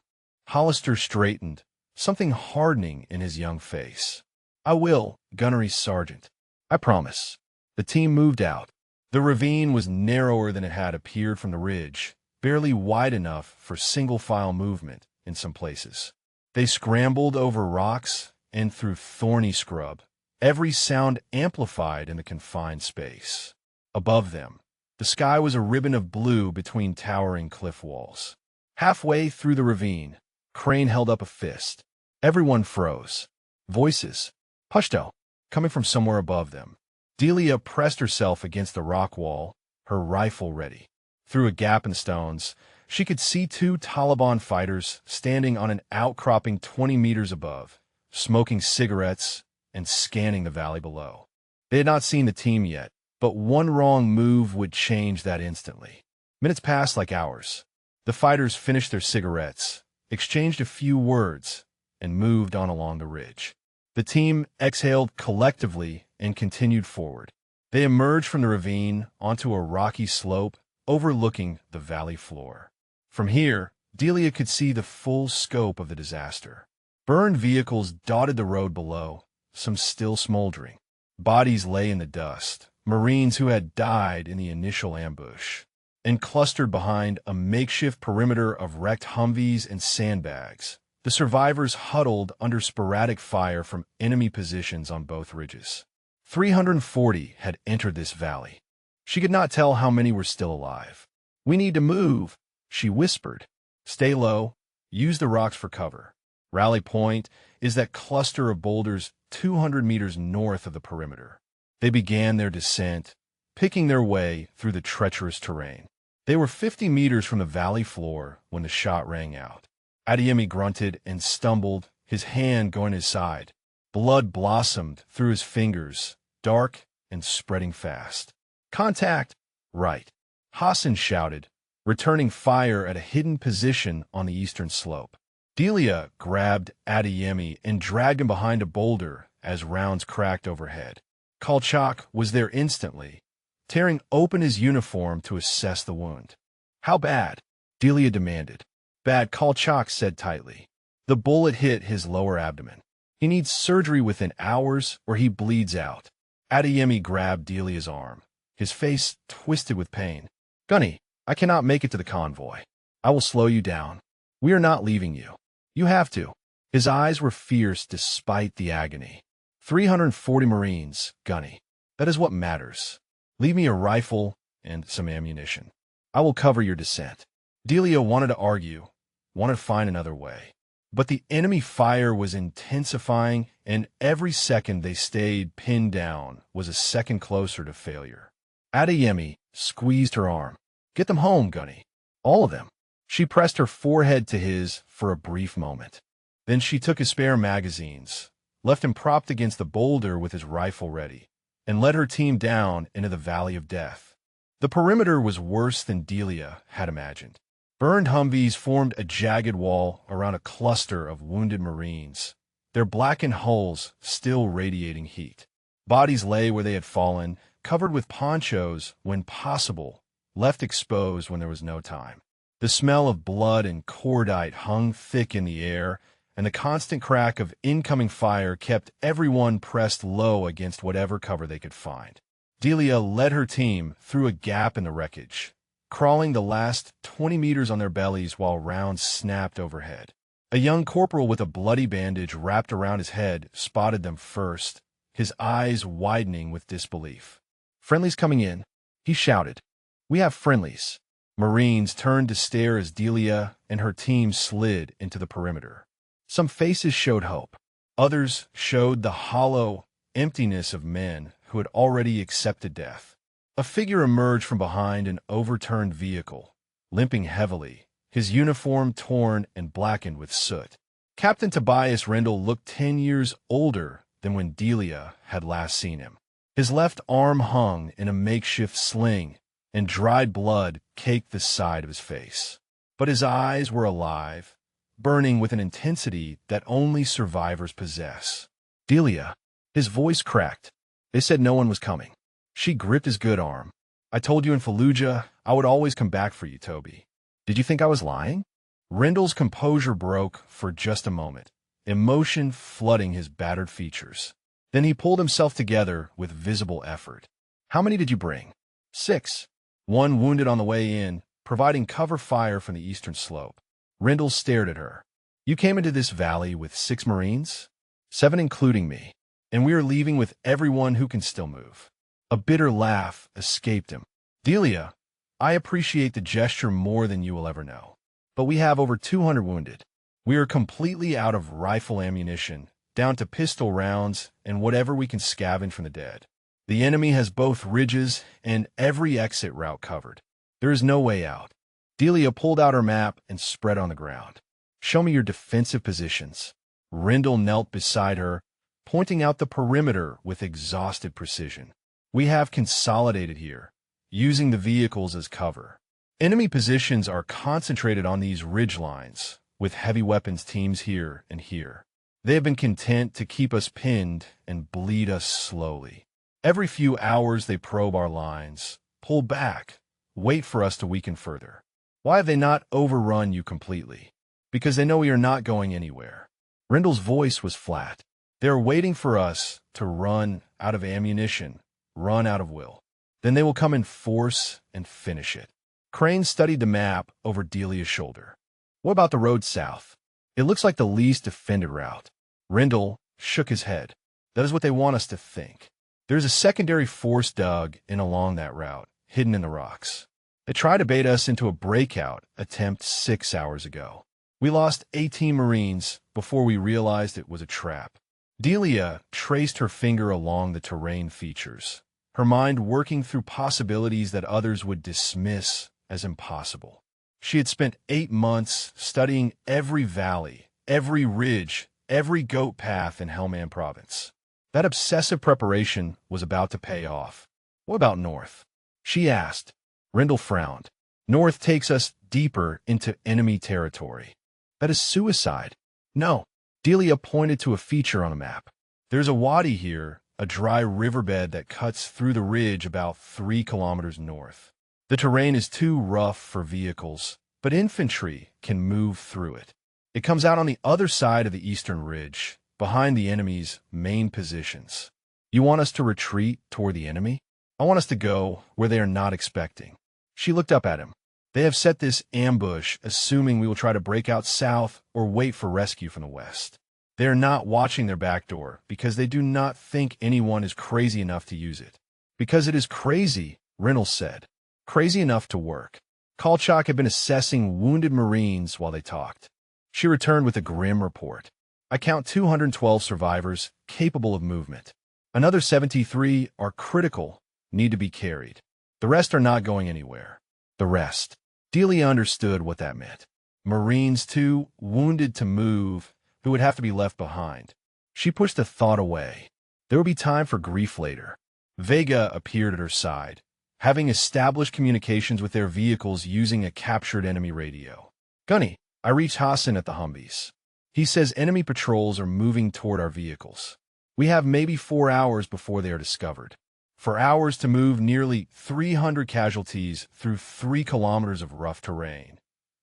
Hollister straightened, something hardening in his young face. "I will, Gunnery Sergeant. I promise." The team moved out. The ravine was narrower than it had appeared from the ridge, barely wide enough for single-file movement in some places. They scrambled over rocks and through thorny scrub, every sound amplified in the confined space. Above them, the sky was a ribbon of blue between towering cliff walls. Halfway through the ravine, Crane held up a fist. Everyone froze. Voices, Pashto, coming from somewhere above them. Delia pressed herself against the rock wall, her rifle ready. Through a gap in the stones, she could see 2 Taliban fighters standing on an outcropping 20 meters above, smoking cigarettes and scanning the valley below. They had not seen the team yet, but one wrong move would change that instantly. Minutes passed like hours. The fighters finished their cigarettes, exchanged a few words, and moved on along the ridge. The team exhaled collectively and continued forward. They emerged from the ravine onto a rocky slope overlooking the valley floor. From here, Delia could see the full scope of the disaster. Burned vehicles dotted the road below, some still smoldering. Bodies lay in the dust, Marines who had died in the initial ambush, and clustered behind a makeshift perimeter of wrecked Humvees and sandbags. The survivors huddled under sporadic fire from enemy positions on both ridges. 340 had entered this valley. She could not tell how many were still alive. "We need to move," she whispered. "Stay low. Use the rocks for cover. Rally Point is that cluster of boulders 200 meters north of the perimeter." They began their descent, picking their way through the treacherous terrain. They were 50 meters from the valley floor when the shot rang out. Adeyemi grunted and stumbled, his hand going to his side. Blood blossomed through his fingers, dark and spreading fast. "Contact!" "Right." Hassan shouted, returning fire at a hidden position on the eastern slope. Delia grabbed Adeyemi and dragged him behind a boulder as rounds cracked overhead. Kolchak was there instantly, tearing open his uniform to assess the wound. "How bad?" Delia demanded. "Bad," Kolchak said tightly. "The bullet hit his lower abdomen. He needs surgery within hours or he bleeds out." Adeyemi grabbed Delia's arm, his face twisted with pain. "Gunny, I cannot make it to the convoy. I will slow you down. We are not leaving you. You have to." His eyes were fierce despite the agony. 340 Marines, Gunny. That is what matters. Leave me a rifle and some ammunition. I will cover your descent." Delia wanted to argue, wanted to find another way. But the enemy fire was intensifying, and every second they stayed pinned down was a second closer to failure. Adeyemi squeezed her arm. "Get them home, Gunny. All of them." She pressed her forehead to his for a brief moment. Then she took his spare magazines, left him propped against the boulder with his rifle ready, and led her team down into the valley of death. The perimeter was worse than Delia had imagined. Burned Humvees formed a jagged wall around a cluster of wounded Marines, their blackened hulls still radiating heat. Bodies lay where they had fallen, covered with ponchos when possible, left exposed when there was no time. The smell of blood and cordite hung thick in the air, and the constant crack of incoming fire kept everyone pressed low against whatever cover they could find. Delia led her team through a gap in the wreckage, crawling the last 20 meters on their bellies while rounds snapped overhead. A young corporal with a bloody bandage wrapped around his head spotted them first, his eyes widening with disbelief. "Friendlies coming in," he shouted. "We have friendlies." Marines turned to stare as Delia and her team slid into the perimeter. Some faces showed hope. Others showed the hollow emptiness of men who had already accepted death. A figure emerged from behind an overturned vehicle, limping heavily, his uniform torn and blackened with soot. Captain Tobias Rendell looked 10 years older than when Delia had last seen him. His left arm hung in a makeshift sling, and dried blood caked the side of his face. But his eyes were alive, burning with an intensity that only survivors possess. "Delia," his voice cracked. "They said no one was coming." She gripped his good arm. "I told you in Fallujah I would always come back for you, Toby. Did you think I was lying?" Rendell's composure broke for just a moment, emotion flooding his battered features. Then he pulled himself together with visible effort. "How many did you bring?" "6. One wounded on the way in, providing cover fire from the eastern slope." Rendell stared at her. "You came into this valley with 6 Marines?" "7 including me. And we are leaving with everyone who can still move." A bitter laugh escaped him. "Delia, I appreciate the gesture more than you will ever know. But we have over 200 wounded. We are completely out of rifle ammunition, down to pistol rounds and whatever we can scavenge from the dead. The enemy has both ridges and every exit route covered. There is no way out." Delia pulled out her map and spread on the ground. "Show me your defensive positions." Rendell knelt beside her, pointing out the perimeter with exhausted precision. "We have consolidated here, using the vehicles as cover. Enemy positions are concentrated on these ridge lines, with heavy weapons teams here and here. They have been content to keep us pinned and bleed us slowly. Every few hours they probe our lines, pull back, wait for us to weaken further. Why have they not overrun you completely? Because they know we are not going anywhere." Rendell's voice was flat. "They are waiting for us to run out of ammunition, run out of will. Then they will come in force and finish it." Crane studied the map over Delia's shoulder. "What about the road south? It looks like the least defended route." Rendell shook his head. "That is what they want us to think. There's a secondary force dug in along that route, hidden in the rocks. They tried to bait us into a breakout attempt 6 hours ago. We lost 18 Marines before we realized it was a trap." Delia traced her finger along the terrain features, her mind working through possibilities that others would dismiss as impossible. She had spent 8 months studying every valley, every ridge, every goat path in Helmand Province. That obsessive preparation was about to pay off. "What about north?" she asked. Rendell frowned. "North takes us deeper into enemy territory." "That is suicide." "No." Delia pointed to a feature on a map. "There's a wadi here, a dry riverbed that cuts through the ridge about 3 kilometers north. The terrain is too rough for vehicles, but infantry can move through it. It comes out on the other side of the eastern ridge, behind the enemy's main positions." "You want us to retreat toward the enemy?" "I want us to go where they are not expecting." She looked up at him. "They have set this ambush assuming we will try to break out south or wait for rescue from the west. They are not watching their back door because they do not think anyone is crazy enough to use it." "Because it is crazy," Reynolds said. "Crazy enough to work." Kolchak had been assessing wounded Marines while they talked. She returned with a grim report. "I count 212 survivors capable of movement. Another 73 are critical, need to be carried. The rest are not going anywhere." The rest. Delia understood what that meant. Marines, too wounded to move, who would have to be left behind. She pushed the thought away. There would be time for grief later. Vega appeared at her side, having established communications with their vehicles using a captured enemy radio. "Gunny, I reached Hassan at the Humvees. He says enemy patrols are moving toward our vehicles. We have maybe 4 hours before they are discovered. 4 hours to move nearly 300 casualties through 3 kilometers of rough terrain,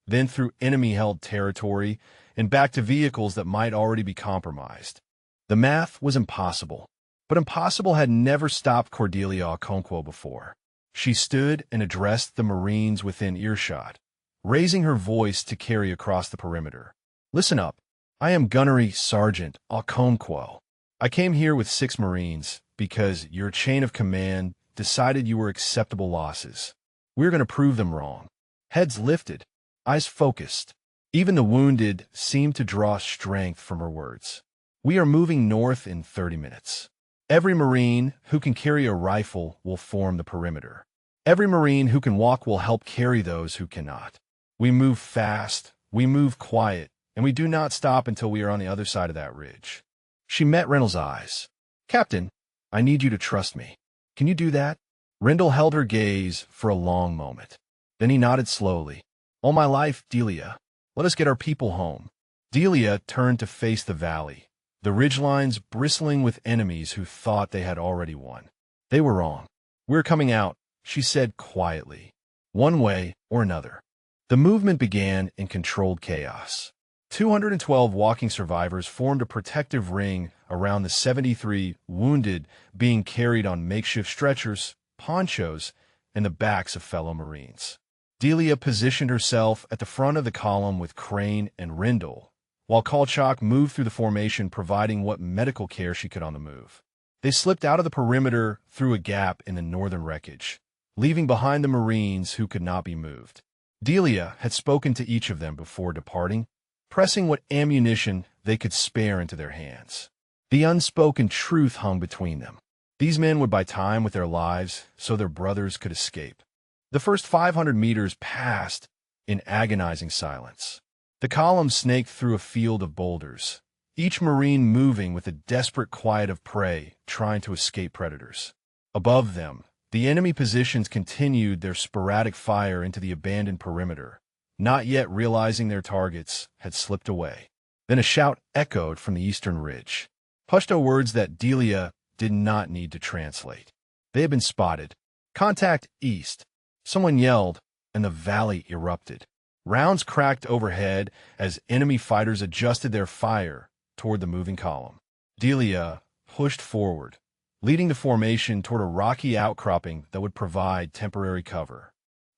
then through enemy-held territory and back to vehicles that might already be compromised." The math was impossible, but impossible had never stopped Cordelia Okonkwo before. She stood and addressed the Marines within earshot, raising her voice to carry across the perimeter. Listen up. I am Gunnery Sergeant Okonkwo. I came here with 6 Marines because your chain of command decided you were acceptable losses. We're going to prove them wrong. Heads lifted, eyes focused. Even the wounded seemed to draw strength from her words. We are moving north in 30 minutes. Every Marine who can carry a rifle will form the perimeter. Every Marine who can walk will help carry those who cannot. We move fast, we move quiet, and we do not stop until we are on the other side of that ridge. She met Rendell's eyes. Captain, I need you to trust me. Can you do that? Rendell held her gaze for a long moment. Then he nodded slowly. All my life, Delia. Let us get our people home. Delia turned to face the valley, the ridgelines bristling with enemies who thought they had already won. They were wrong. We're coming out, she said quietly. One way or another. The movement began in controlled chaos. 212 walking survivors formed a protective ring around the 73 wounded being carried on makeshift stretchers, ponchos, and the backs of fellow Marines. Delia positioned herself at the front of the column with Crane and Rendell, while Kolchak moved through the formation providing what medical care she could on the move. They slipped out of the perimeter through a gap in the northern wreckage, leaving behind the Marines who could not be moved. Delia had spoken to each of them before departing, pressing what ammunition they could spare into their hands. The unspoken truth hung between them. These men would buy time with their lives so their brothers could escape. The first 500 meters passed in agonizing silence. The column snaked through a field of boulders, each Marine moving with the desperate quiet of prey trying to escape predators. Above them, the enemy positions continued their sporadic fire into the abandoned perimeter, not yet realizing their targets had slipped away. Then a shout echoed from the eastern ridge. Pashto words that Delia did not need to translate. They had been spotted. Contact east. Someone yelled, and the valley erupted. Rounds cracked overhead as enemy fighters adjusted their fire toward the moving column. Delia pushed forward, leading the formation toward a rocky outcropping that would provide temporary cover.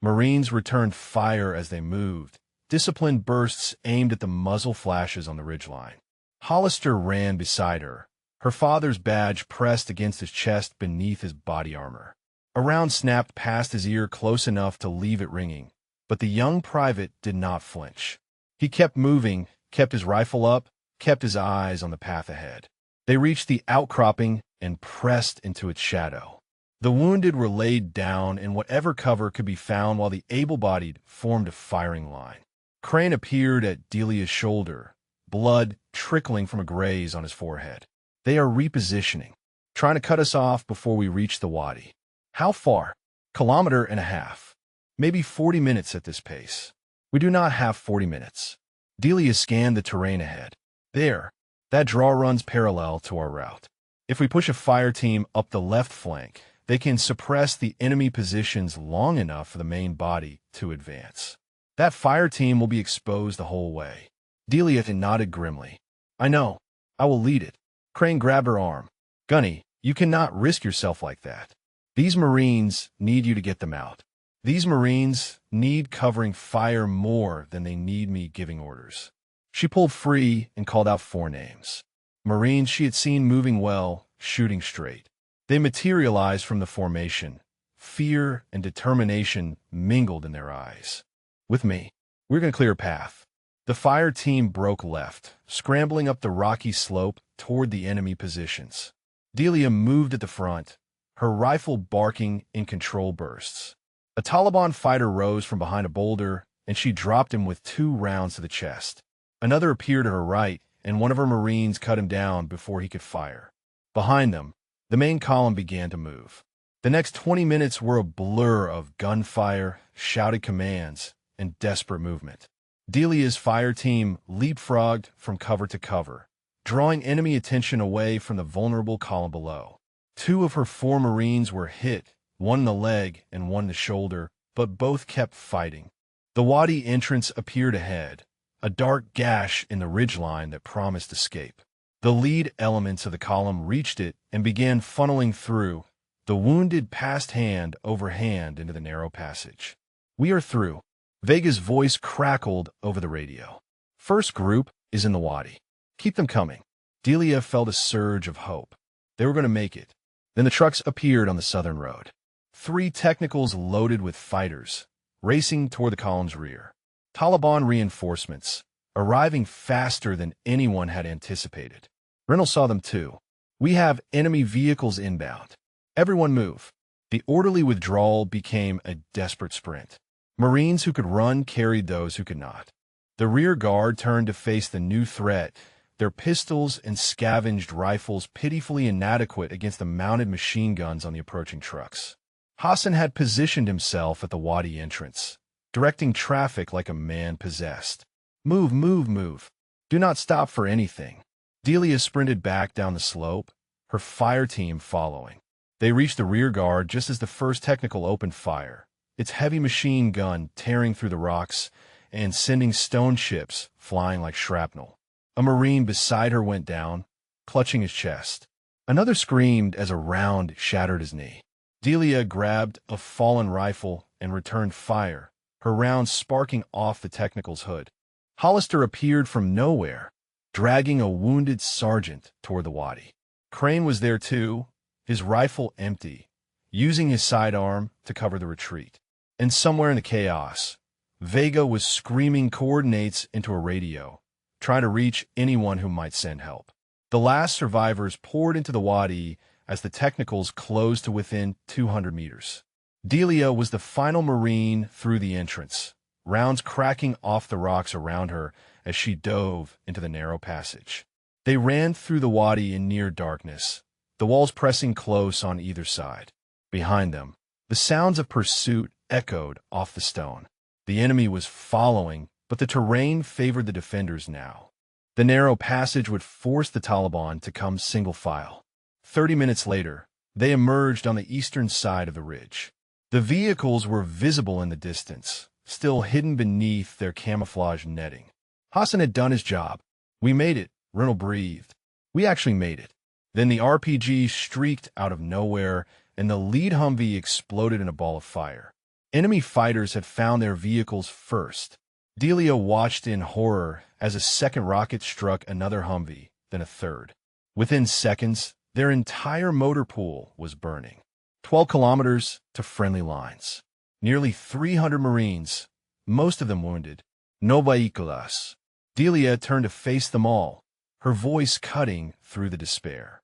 Marines returned fire as they moved, disciplined bursts aimed at the muzzle flashes on the ridgeline. Hollister ran beside her, her father's badge pressed against his chest beneath his body armor. A round snapped past his ear close enough to leave it ringing, but the young private did not flinch. He kept moving, kept his rifle up, kept his eyes on the path ahead. They reached the outcropping and pressed into its shadow. The wounded were laid down in whatever cover could be found while the able-bodied formed a firing line. Crane appeared at Delia's shoulder, blood trickling from a graze on his forehead. They are repositioning, trying to cut us off before we reach the wadi. How far? 1.5 kilometers. Maybe 40 minutes at this pace. We do not have 40 minutes. Delia scanned the terrain ahead. There, that draw runs parallel to our route. If we push a fire team up the left flank, they can suppress the enemy positions long enough for the main body to advance. That fire team will be exposed the whole way. Delia nodded grimly. I know. I will lead it. Crane grabbed her arm. Gunny, you cannot risk yourself like that. These Marines need you to get them out. These Marines need covering fire more than they need me giving orders. She pulled free and called out 4 names. Marines she had seen moving well, shooting straight. They materialized from the formation. Fear and determination mingled in their eyes. With me, we're going to clear a path. The fire team broke left, scrambling up the rocky slope toward the enemy positions. Delia moved at the front, her rifle barking in control bursts. A Taliban fighter rose from behind a boulder, and she dropped him with 2 rounds to the chest. Another appeared at her right, and one of her Marines cut him down before he could fire. Behind them, the main column began to move. The next 20 minutes were a blur of gunfire, shouted commands, and desperate movement. Delia's fire team leapfrogged from cover to cover, drawing enemy attention away from the vulnerable column below. 2 of her 4 Marines were hit, one in the leg and one in the shoulder, but both kept fighting. The wadi entrance appeared ahead, a dark gash in the ridgeline that promised escape. The lead elements of the column reached it and began funneling through. The wounded passed hand over hand into the narrow passage. We are through. Vega's voice crackled over the radio. First group, is in the wadi. Keep them coming. Delia felt a surge of hope. They were going to make it. Then the trucks appeared on the southern road. 3 technicals loaded with fighters, racing toward the column's rear. Taliban reinforcements, arriving faster than anyone had anticipated. Reynolds saw them too. We have enemy vehicles inbound. Everyone move. The orderly withdrawal became a desperate sprint. Marines who could run carried those who could not. The rear guard turned to face the new threat, their pistols and scavenged rifles pitifully inadequate against the mounted machine guns on the approaching trucks. Hassan had positioned himself at the wadi entrance, directing traffic like a man possessed. Move, move, move. Do not stop for anything. Delia sprinted back down the slope, her fire team following. They reached the rear guard just as the first technical opened fire, its heavy machine gun tearing through the rocks and sending stone chips flying like shrapnel. A Marine beside her went down, clutching his chest. Another screamed as a round shattered his knee. Delia grabbed a fallen rifle and returned fire, her round sparking off the technical's hood. Hollister appeared from nowhere, dragging a wounded sergeant toward the wadi. Crane was there too, his rifle empty, using his sidearm to cover the retreat. And somewhere in the chaos, Vega was screaming coordinates into a radio, trying to reach anyone who might send help. The last survivors poured into the wadi as the technicals closed to within 200 meters. Delia was the final Marine through the entrance, rounds cracking off the rocks around her as she dove into the narrow passage. They ran through the wadi in near darkness, the walls pressing close on either side. Behind them, the sounds of pursuit echoed off the stone. The enemy was following, but the terrain favored the defenders now. The narrow passage would force the Taliban to come single file. 30 minutes later, they emerged on the eastern side of the ridge. The vehicles were visible in the distance, still hidden beneath their camouflage netting. Hassan had done his job. We made it, Reynolds breathed. We actually made it. Then the RPG streaked out of nowhere, and the lead Humvee exploded in a ball of fire. Enemy fighters had found their vehicles first. Delia watched in horror as a second rocket struck another Humvee, then a third. Within seconds, their entire motor pool was burning. 12 kilometers to friendly lines. Nearly 300 Marines, most of them wounded. No vehículos. Delia turned to face them all, her voice cutting through the despair.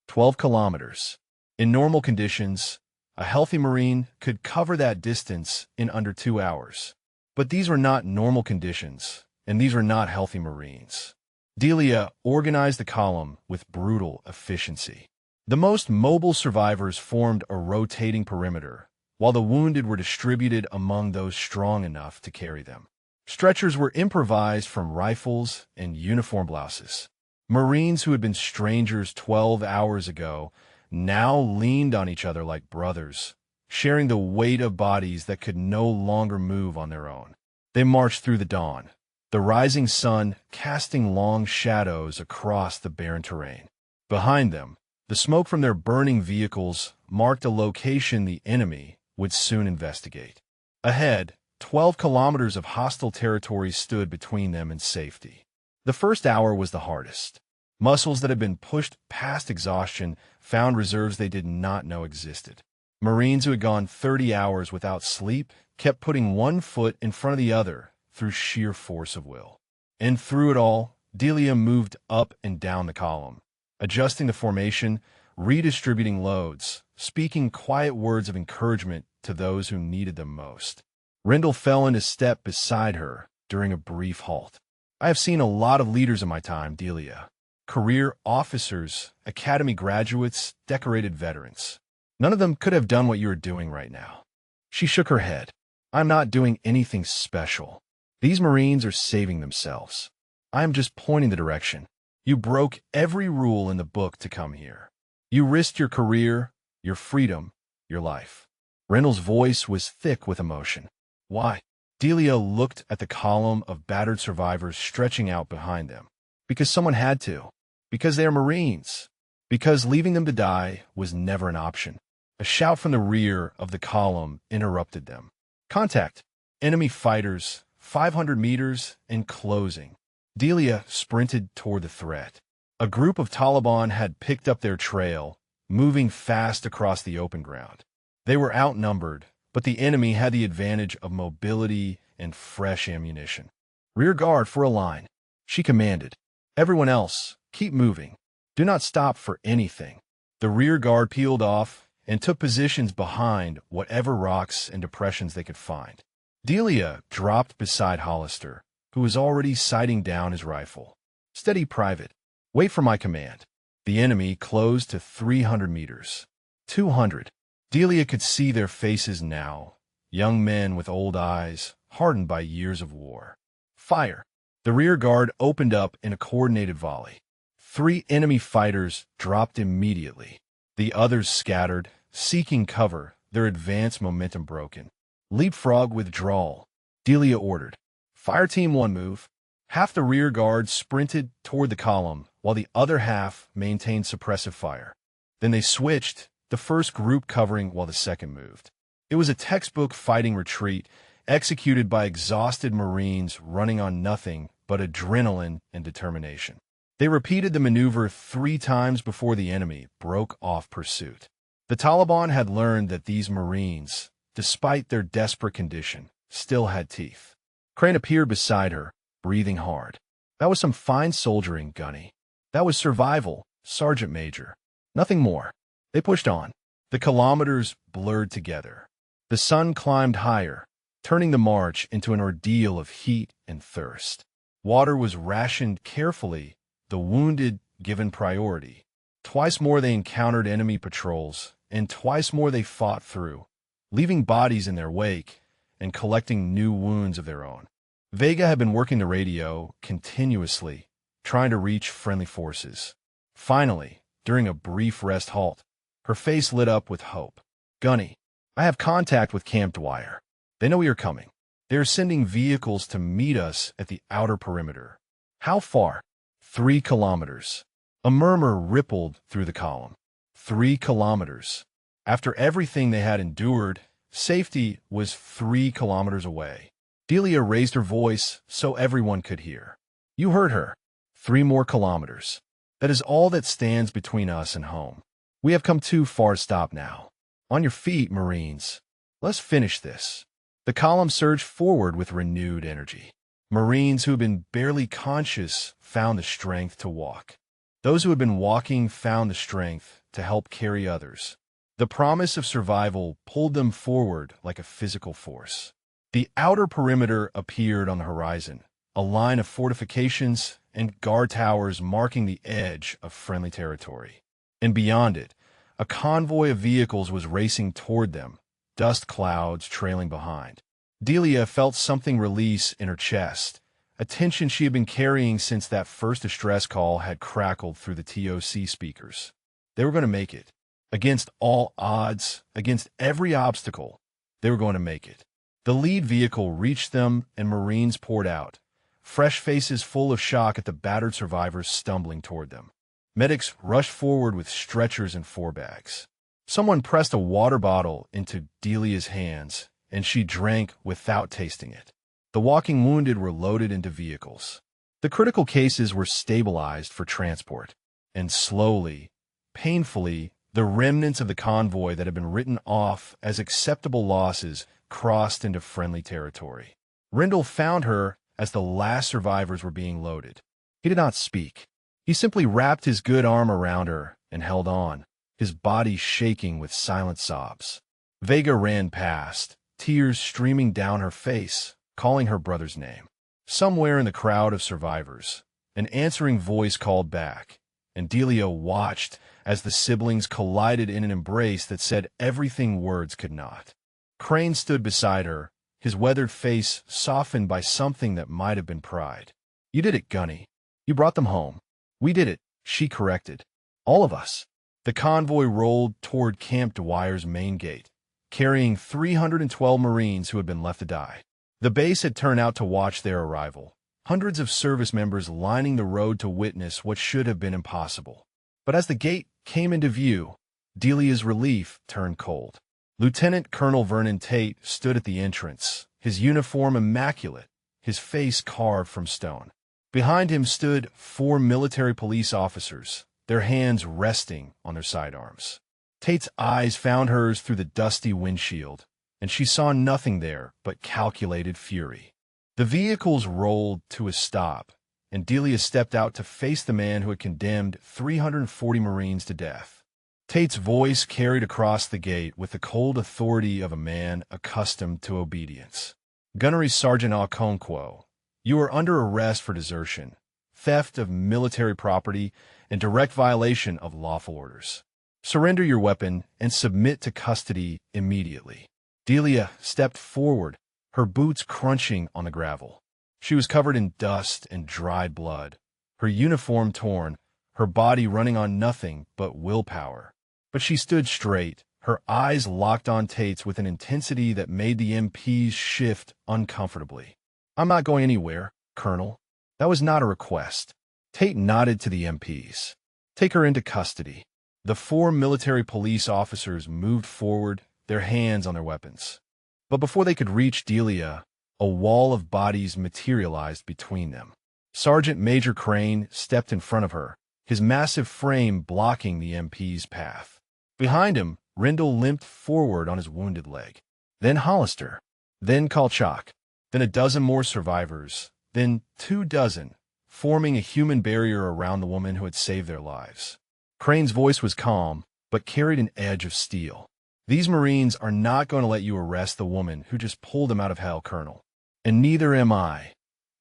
12 kilometers. In normal conditions, a healthy Marine could cover that distance in under 2 hours. But these were not normal conditions, and these were not healthy Marines. Delia organized the column with brutal efficiency. The most mobile survivors formed a rotating perimeter, while the wounded were distributed among those strong enough to carry them. Stretchers were improvised from rifles and uniform blouses. Marines who had been strangers 12 hours ago now leaned on each other like brothers, sharing the weight of bodies that could no longer move on their own. They marched through the dawn, the rising sun casting long shadows across the barren terrain. Behind them, the smoke from their burning vehicles marked a location the enemy would soon investigate. Ahead, 12 kilometers of hostile territory stood between them and safety. The first hour was the hardest. Muscles that had been pushed past exhaustion found reserves they did not know existed. Marines who had gone 30 hours without sleep kept putting one foot in front of the other through sheer force of will. And through it all, Delia moved up and down the column, adjusting the formation, redistributing loads, speaking quiet words of encouragement to those who needed them most. Rendell fell into step beside her during a brief halt. I have seen a lot of leaders in my time, Delia. Career officers, academy graduates, decorated veterans. None of them could have done what you are doing right now. She shook her head. I'm not doing anything special. These Marines are saving themselves. I am just pointing the direction. You broke every rule in the book to come here. You risked your career, your freedom, your life. Rendell's voice was thick with emotion. Why? Delia looked at the column of battered survivors stretching out behind them. Because someone had to. Because they are Marines. Because leaving them to die was never an option. A shout from the rear of the column interrupted them. Contact. Enemy fighters, 500 meters, and closing. Delia sprinted toward the threat. A group of Taliban had picked up their trail, moving fast across the open ground. They were outnumbered, but the enemy had the advantage of mobility and fresh ammunition. "Rear guard for a line," she commanded. "Everyone else, keep moving. Do not stop for anything." The rear guard peeled off and took positions behind whatever rocks and depressions they could find. Delia dropped beside Hollister, who was already sighting down his rifle. "Steady, Private. Wait for my command." The enemy closed to 300 meters. 200. Delia could see their faces now, young men with old eyes, hardened by years of war. "Fire!" The rear guard opened up in a coordinated volley. 3 enemy fighters dropped immediately. The others scattered, seeking cover, their advance momentum broken. "Leapfrog withdrawal," Delia ordered. "Fire Team 1 move." Half the rear guard sprinted toward the column, while the other half maintained suppressive fire. Then they switched, the first group covering while the second moved. It was a textbook fighting retreat, executed by exhausted Marines running on nothing but adrenaline and determination. They repeated the maneuver 3 times before the enemy broke off pursuit. The Taliban had learned that these Marines, despite their desperate condition, still had teeth. Crane appeared beside her, breathing hard. "That was some fine soldiering, Gunny. That was survival, Sergeant Major. Nothing more." They pushed on. The kilometers blurred together. The sun climbed higher, turning the march into an ordeal of heat and thirst. Water was rationed carefully, the wounded given priority. Twice more they encountered enemy patrols, and twice more they fought through, leaving bodies in their wake and collecting new wounds of their own. Vega had been working the radio continuously, trying to reach friendly forces. Finally, during a brief rest halt, her face lit up with hope. "Gunny, I have contact with Camp Dwyer. They know we are coming. They are sending vehicles to meet us at the outer perimeter." "How far?" 3 kilometers. A murmur rippled through the column. 3 kilometers. After everything they had endured, safety was 3 kilometers away. Delia raised her voice so everyone could hear. "You heard her. 3 more kilometers. That is all that stands between us and home. We have come too far to stop now. On your feet, Marines. Let's finish this." The column surged forward with renewed energy. Marines who had been barely conscious found the strength to walk. Those who had been walking found the strength to help carry others. The promise of survival pulled them forward like a physical force. The outer perimeter appeared on the horizon, a line of fortifications and guard towers marking the edge of friendly territory. And beyond it, a convoy of vehicles was racing toward them, dust clouds trailing behind. Delia felt something release in her chest, a tension she had been carrying since that first distress call had crackled through the TOC speakers. They were going to make it. Against all odds, against every obstacle, they were going to make it. The lead vehicle reached them and Marines poured out, fresh faces full of shock at the battered survivors stumbling toward them. Medics rushed forward with stretchers and 4-bags. Someone pressed a water bottle into Delia's hands, and she drank without tasting it. The walking wounded were loaded into vehicles. The critical cases were stabilized for transport, and slowly, painfully, the remnants of the convoy that had been written off as acceptable losses crossed into friendly territory. Rendell found her as the last survivors were being loaded. He did not speak. He simply wrapped his good arm around her and held on, his body shaking with silent sobs. Vega ran past, tears streaming down her face, calling her brother's name. Somewhere in the crowd of survivors, an answering voice called back, and Delia watched as the siblings collided in an embrace that said everything words could not. Crane stood beside her, his weathered face softened by something that might have been pride. "You did it, Gunny. You brought them home." "We did it," she corrected. "All of us." The convoy rolled toward Camp Dwyer's main gate, carrying 312 Marines who had been left to die. The base had turned out to watch their arrival, hundreds of service members lining the road to witness what should have been impossible. But as the gate came into view, Delia's relief turned cold. Lieutenant Colonel Vernon Tate stood at the entrance, his uniform immaculate, his face carved from stone. Behind him stood 4 military police officers, their hands resting on their sidearms. Tate's eyes found hers through the dusty windshield, and she saw nothing there but calculated fury. The vehicles rolled to a stop, and Delia stepped out to face the man who had condemned 340 Marines to death. Tate's voice carried across the gate with the cold authority of a man accustomed to obedience. Gunnery Sergeant Okonkwo, you are under arrest for desertion, theft of military property, and direct violation of lawful orders. Surrender your weapon and submit to custody immediately. Delia stepped forward, her boots crunching on the gravel. She was covered in dust and dried blood, her uniform torn, her body running on nothing but willpower. But she stood straight, her eyes locked on Tate's with an intensity that made the MPs shift uncomfortably. I'm not going anywhere, Colonel. That was not a request. Tate nodded to the MPs. Take her into custody. The 4 military police officers moved forward, their hands on their weapons. But before they could reach Delia, a wall of bodies materialized between them. Sergeant Major Crane stepped in front of her, his massive frame blocking the MP's path. Behind him, Rendell limped forward on his wounded leg. Then Hollister. Then Kolchak. Then a dozen more survivors. Then 2 dozen, forming a human barrier around the woman who had saved their lives. Crane's voice was calm, but carried an edge of steel. These Marines are not going to let you arrest the woman who just pulled them out of hell, Colonel. And neither am I.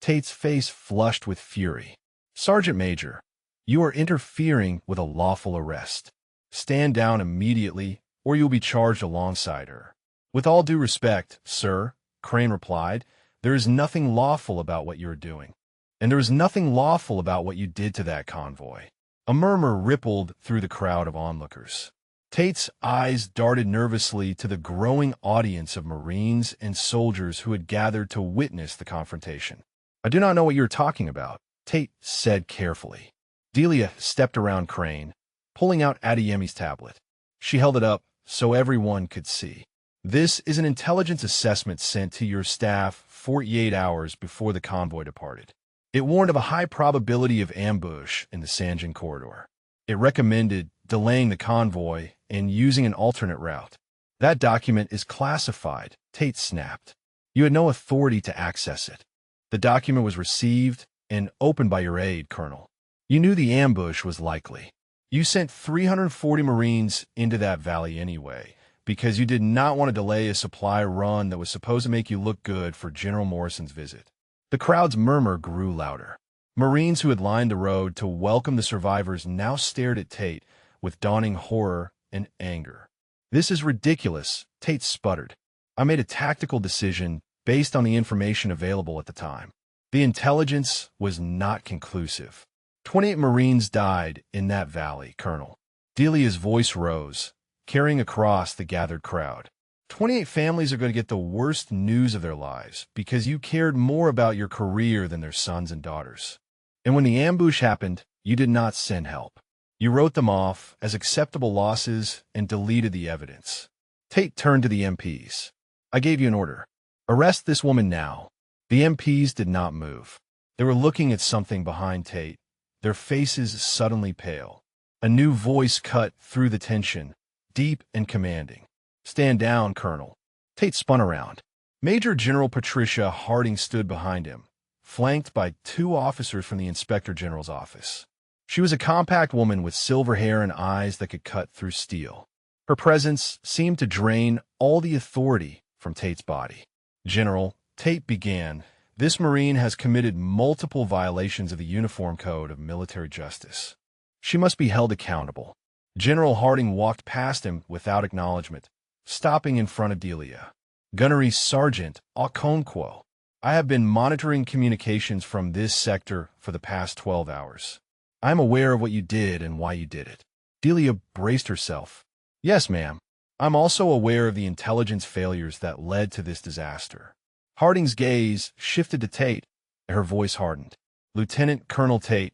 Tate's face flushed with fury. Sergeant Major, you are interfering with a lawful arrest. Stand down immediately, or you'll be charged alongside her. With all due respect, sir, Crane replied, there is nothing lawful about what you are doing. And there is nothing lawful about what you did to that convoy. A murmur rippled through the crowd of onlookers. Tate's eyes darted nervously to the growing audience of Marines and soldiers who had gathered to witness the confrontation. I do not know what you are talking about, Tate said carefully. Delia stepped around Crane, pulling out Adeyemi's tablet. She held it up so everyone could see. This is an intelligence assessment sent to your staff 48 hours before the convoy departed. It warned of a high probability of ambush in the Sanjin corridor. It recommended delaying the convoy and using an alternate route. That document is classified, Tate snapped. You had no authority to access it. The document was received and opened by your aide, Colonel. You knew the ambush was likely. You sent 340 Marines into that valley anyway, because you did not want to delay a supply run that was supposed to make you look good for General Morrison's visit. The crowd's murmur grew louder. Marines who had lined the road to welcome the survivors now stared at Tate with dawning horror and anger. This is ridiculous, Tate sputtered. I made a tactical decision based on the information available at the time. The intelligence was not conclusive. 28 Marines died in that valley, Colonel. Delia's voice rose, carrying across the gathered crowd. 28 families are going to get the worst news of their lives because you cared more about your career than their sons and daughters. And when the ambush happened, you did not send help. You wrote them off as acceptable losses and deleted the evidence. Tate turned to the MPs. I gave you an order. Arrest this woman now. The MPs did not move. They were looking at something behind Tate, their faces suddenly pale. A new voice cut through the tension, deep and commanding. Stand down, Colonel. Tate spun around. Major General Patricia Harding stood behind him, flanked by 2 officers from the Inspector General's office. She was a compact woman with silver hair and eyes that could cut through steel. Her presence seemed to drain all the authority from Tate's body. General, Tate began, this Marine has committed multiple violations of the Uniform Code of Military Justice. She must be held accountable. General Harding walked past him without acknowledgement, stopping in front of Delia. Gunnery Sergeant Okonkwo, I have been monitoring communications from this sector for the past 12 hours. I am aware of what you did and why you did it. Delia braced herself. Yes, ma'am. I'm also aware of the intelligence failures that led to this disaster. Harding's gaze shifted to Tate, and her voice hardened. Lieutenant Colonel Tate,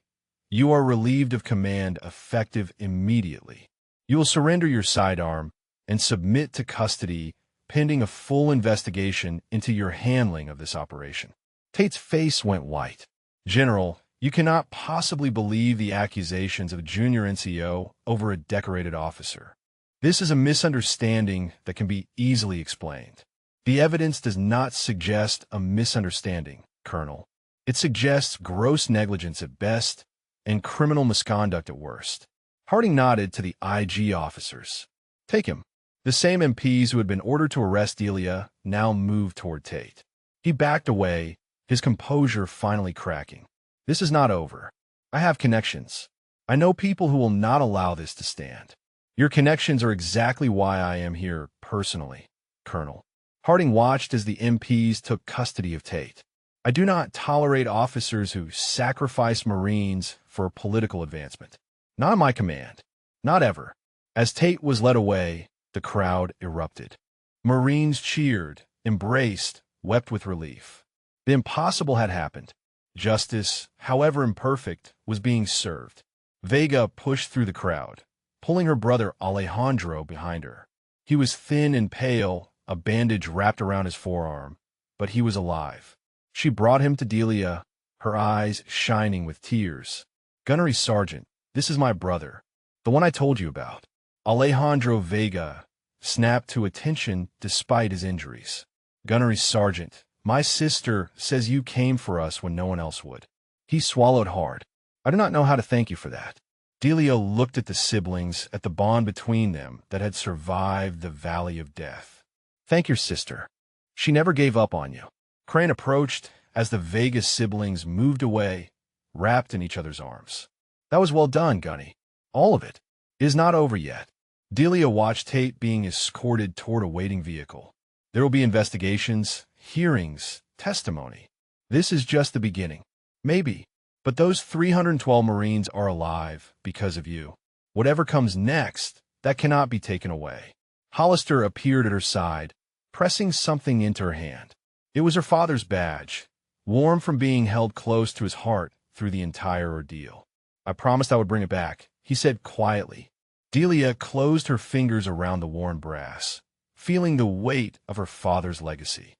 you are relieved of command effective immediately. You will surrender your sidearm and submit to custody pending a full investigation into your handling of this operation. Tate's face went white. General, You cannot possibly believe the accusations of a junior NCO over a decorated officer. This is a misunderstanding that can be easily explained. The evidence does not suggest a misunderstanding, Colonel. It suggests gross negligence at best and criminal misconduct at worst. Harding nodded to the IG officers. Take him. The same MPs who had been ordered to arrest Delia now moved toward Tate. He backed away, his composure finally cracking. This is not over. I have connections. I know people who will not allow this to stand. Your connections are exactly why I am here personally, Colonel. Harding watched as the MPs took custody of Tate. I do not tolerate officers who sacrifice Marines for political advancement. Not on my command. Not ever. As Tate was led away, the crowd erupted. Marines cheered, embraced, wept with relief. The impossible had happened. Justice, however imperfect, was being served. Vega pushed through the crowd, pulling her brother Alejandro behind her. He was thin and pale, a bandage wrapped around his forearm, but he was alive. She brought him to Delia, her eyes shining with tears. Gunnery Sergeant, this is my brother, the one I told you about. Alejandro Vega snapped to attention despite his injuries. Gunnery Sergeant, my sister says you came for us when no one else would. He swallowed hard. I do not know how to thank you for that. Delia looked at the siblings, at the bond between them that had survived the valley of death. Thank your sister. She never gave up on you. Crane approached as the Vega siblings moved away, wrapped in each other's arms. That was well done, Gunny. All of it. It is not over yet. Delia watched Tate being escorted toward a waiting vehicle. There will be investigations, hearings, testimony. This is just the beginning. Maybe. But those 312 Marines are alive because of you. Whatever comes next, that cannot be taken away. Hollister appeared at her side, pressing something into her hand. It was her father's badge, warm from being held close to his heart through the entire ordeal. I promised I would bring it back, he said quietly. Delia closed her fingers around the worn brass, feeling the weight of her father's legacy.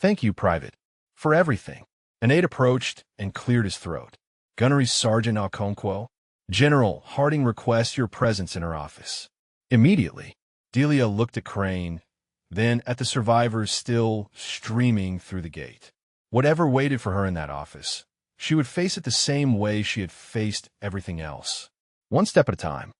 Thank you, Private, for everything. An aide approached and cleared his throat. Gunnery Sergeant Alconquo, General Harding requests your presence in her office. Immediately, Delia looked at Crane, then at the survivors still streaming through the gate. Whatever waited for her in that office, she would face it the same way she had faced everything else. One step at a time.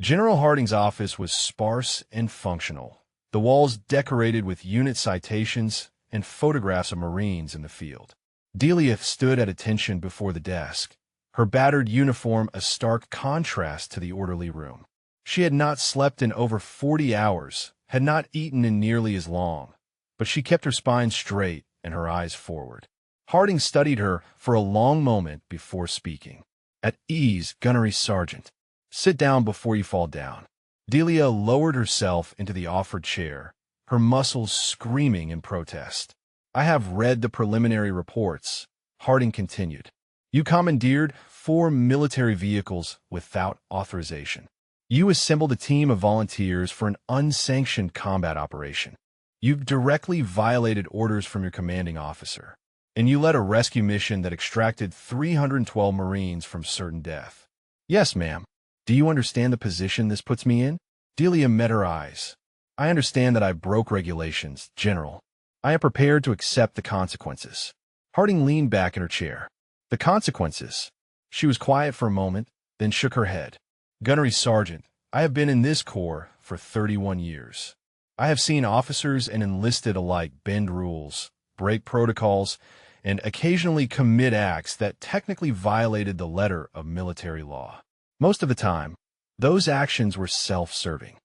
General Harding's office was sparse and functional, the walls decorated with unit citations and photographs of Marines in the field. Delia stood at attention before the desk, her battered uniform a stark contrast to the orderly room. She had not slept in over 40 hours, had not eaten in nearly as long, but she kept her spine straight and her eyes forward. Harding studied her for a long moment before speaking. At ease, Gunnery Sergeant. Sit down before you fall down. Delia lowered herself into the offered chair, her muscles screaming in protest. I have read the preliminary reports, Harding continued. You commandeered 4 military vehicles without authorization. You assembled a team of volunteers for an unsanctioned combat operation. You directly violated orders from your commanding officer, and you led a rescue mission that extracted 312 Marines from certain death. Yes, ma'am. Do you understand the position this puts me in? Delia met her eyes. I understand that I broke regulations, General. I am prepared to accept the consequences. Harding leaned back in her chair. The consequences? She was quiet for a moment, then shook her head. Gunnery Sergeant, I have been in this corps for 31 years. I have seen officers and enlisted alike bend rules, break protocols, and occasionally commit acts that technically violated the letter of military law. Most of the time, those actions were self-serving.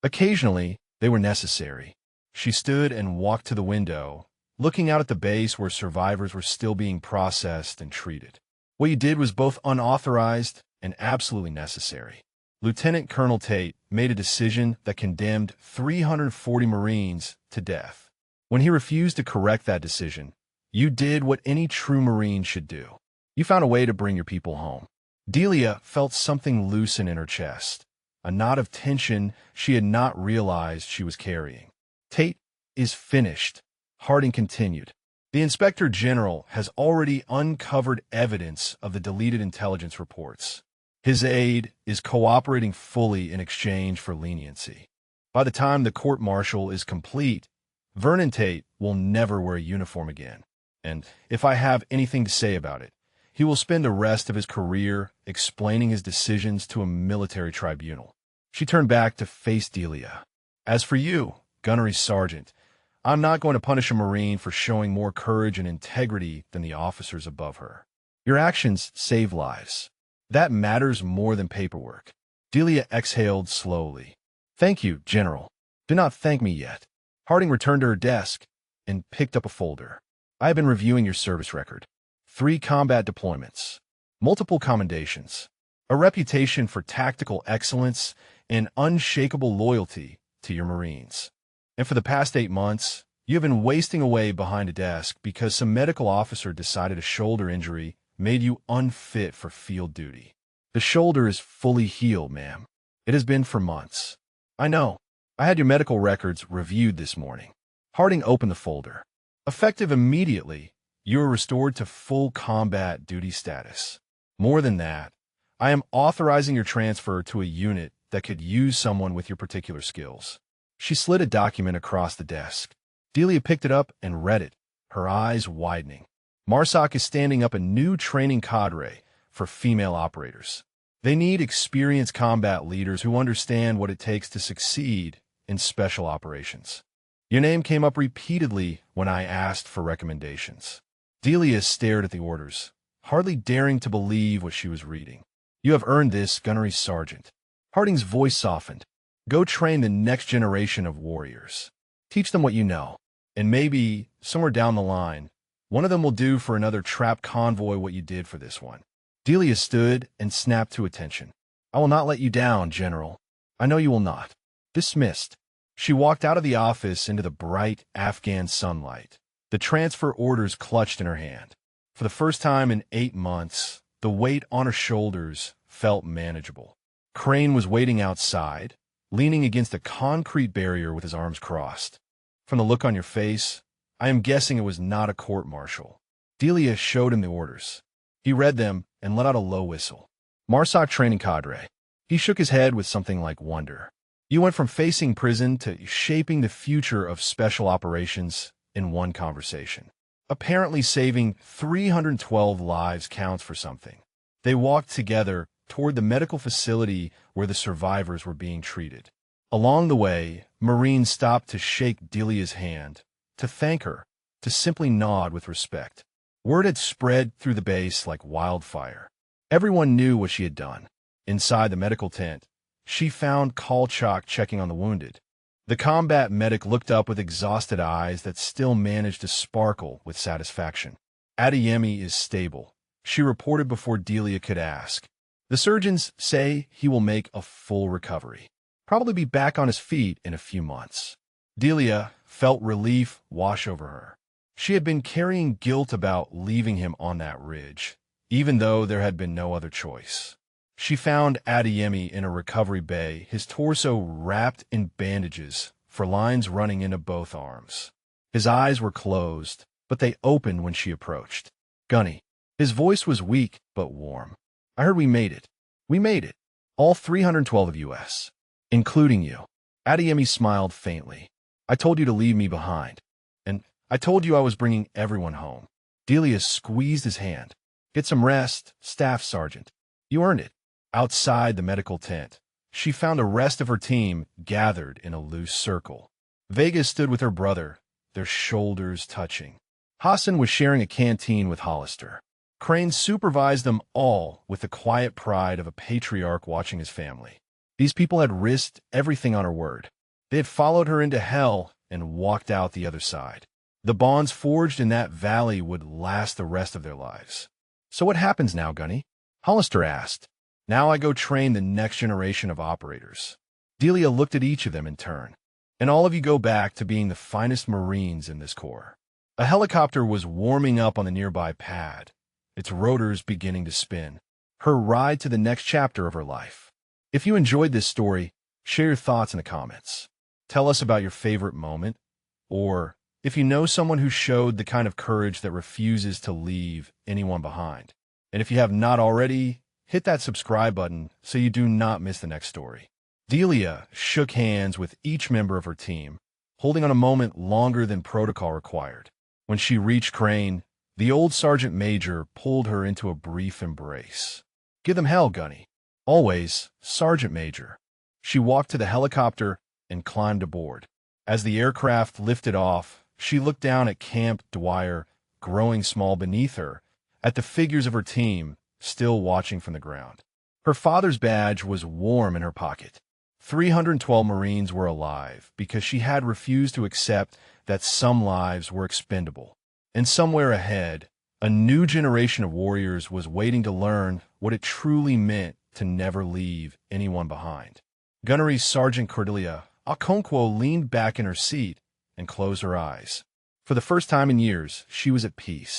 Occasionally, they were necessary. She stood and walked to the window, looking out at the base where survivors were still being processed and treated. What you did was both unauthorized and absolutely necessary. Lieutenant Colonel Tate made a decision that condemned 340 Marines to death. When he refused to correct that decision, you did what any true Marine should do. You found a way to bring your people home. Delia felt something loosen in her chest, a knot of tension she had not realized she was carrying. Tate is finished, Harding continued. The Inspector General has already uncovered evidence of the deleted intelligence reports. His aide is cooperating fully in exchange for leniency. By the time the court-martial is complete, Vernon Tate will never wear a uniform again. And if I have anything to say about it, he will spend the rest of his career explaining his decisions to a military tribunal. She turned back to face Delia. As for you, Gunnery Sergeant, I'm not going to punish a Marine for showing more courage and integrity than the officers above her. Your actions save lives. That matters more than paperwork. Delia exhaled slowly. Thank you, General. Do not thank me yet. Harding returned to her desk and picked up a folder. I have been reviewing your service record. 3 combat deployments, multiple commendations, a reputation for tactical excellence, and unshakable loyalty to your Marines. And for the past 8 months, you have been wasting away behind a desk because some medical officer decided a shoulder injury made you unfit for field duty. The shoulder is fully healed, ma'am. It has been for months. I know. I had your medical records reviewed this morning. Harding opened the folder. Effective immediately, you are restored to full combat duty status. More than that, I am authorizing your transfer to a unit that could use someone with your particular skills. She slid a document across the desk. Delia picked it up and read it, her eyes widening. MARSOC is standing up a new training cadre for female operators. They need experienced combat leaders who understand what it takes to succeed in special operations. Your name came up repeatedly when I asked for recommendations. Delia stared at the orders, hardly daring to believe what she was reading. You have earned this, Gunnery Sergeant. Harding's voice softened. Go train the next generation of warriors. Teach them what you know. And maybe, somewhere down the line, one of them will do for another trap convoy what you did for this one. Delia stood and snapped to attention. I will not let you down, General. I know you will not. Dismissed. She walked out of the office into the bright Afghan sunlight, the transfer orders clutched in her hand. For the first time in 8 months, the weight on her shoulders felt manageable. Crane was waiting outside, leaning against a concrete barrier with his arms crossed. From the look on your face, I am guessing it was not a court-martial. Delia showed him the orders. He read them and let out a low whistle. MARSOC training cadre. He shook his head with something like wonder. You went from facing prison to shaping the future of special operations in one conversation. Apparently saving 312 lives counts for something. They walked together toward the medical facility where the survivors were being treated. Along the way, Marines stopped to shake Delia's hand, to thank her, to simply nod with respect. Word had spread through the base like wildfire. Everyone knew what she had done. Inside the medical tent, she found Kolchak checking on the wounded. The combat medic looked up with exhausted eyes that still managed to sparkle with satisfaction. Adeyemi is stable, she reported before Delia could ask. The surgeons say he will make a full recovery. Probably be back on his feet in a few months. Delia felt relief wash over her. She had been carrying guilt about leaving him on that ridge, even though there had been no other choice. She found Adeyemi in a recovery bay, his torso wrapped in bandages for lines running into both arms. His eyes were closed, but they opened when she approached. Gunny. His voice was weak but warm. I heard we made it. We made it. All 312 of us. Including you. Adeyemi smiled faintly. I told you to leave me behind. And I told you I was bringing everyone home. Delia squeezed his hand. Get some rest, Staff Sergeant. You earned it. Outside the medical tent, she found the rest of her team gathered in a loose circle. Vega stood with her brother, their shoulders touching. Hassan was sharing a canteen with Hollister. Crane supervised them all with the quiet pride of a patriarch watching his family. These people had risked everything on her word. They had followed her into hell and walked out the other side. The bonds forged in that valley would last the rest of their lives. So what happens now, Gunny? Hollister asked. Now I go train the next generation of operators. Delia looked at each of them in turn. And all of you go back to being the finest Marines in this corps. A helicopter was warming up on the nearby pad, its rotors beginning to spin. Her ride to the next chapter of her life. If you enjoyed this story, share your thoughts in the comments. Tell us about your favorite moment, or if you know someone who showed the kind of courage that refuses to leave anyone behind. And if you have not already, hit that subscribe button so you do not miss the next story. Delia shook hands with each member of her team, holding on a moment longer than protocol required. When she reached Crane, the old sergeant major pulled her into a brief embrace. "Give them hell, Gunny." "Always, Sergeant Major." She walked to the helicopter and climbed aboard. As the aircraft lifted off, she looked down at Camp Dwyer, growing small beneath her, at the figures of her team, still watching from the ground. Her father's badge was warm in her pocket. 312 Marines were alive because she had refused to accept that some lives were expendable. And somewhere ahead, a new generation of warriors was waiting to learn what it truly meant to never leave anyone behind. Gunnery Sergeant Cordelia Okonkwo leaned back in her seat and closed her eyes. For the first time in years, she was at peace.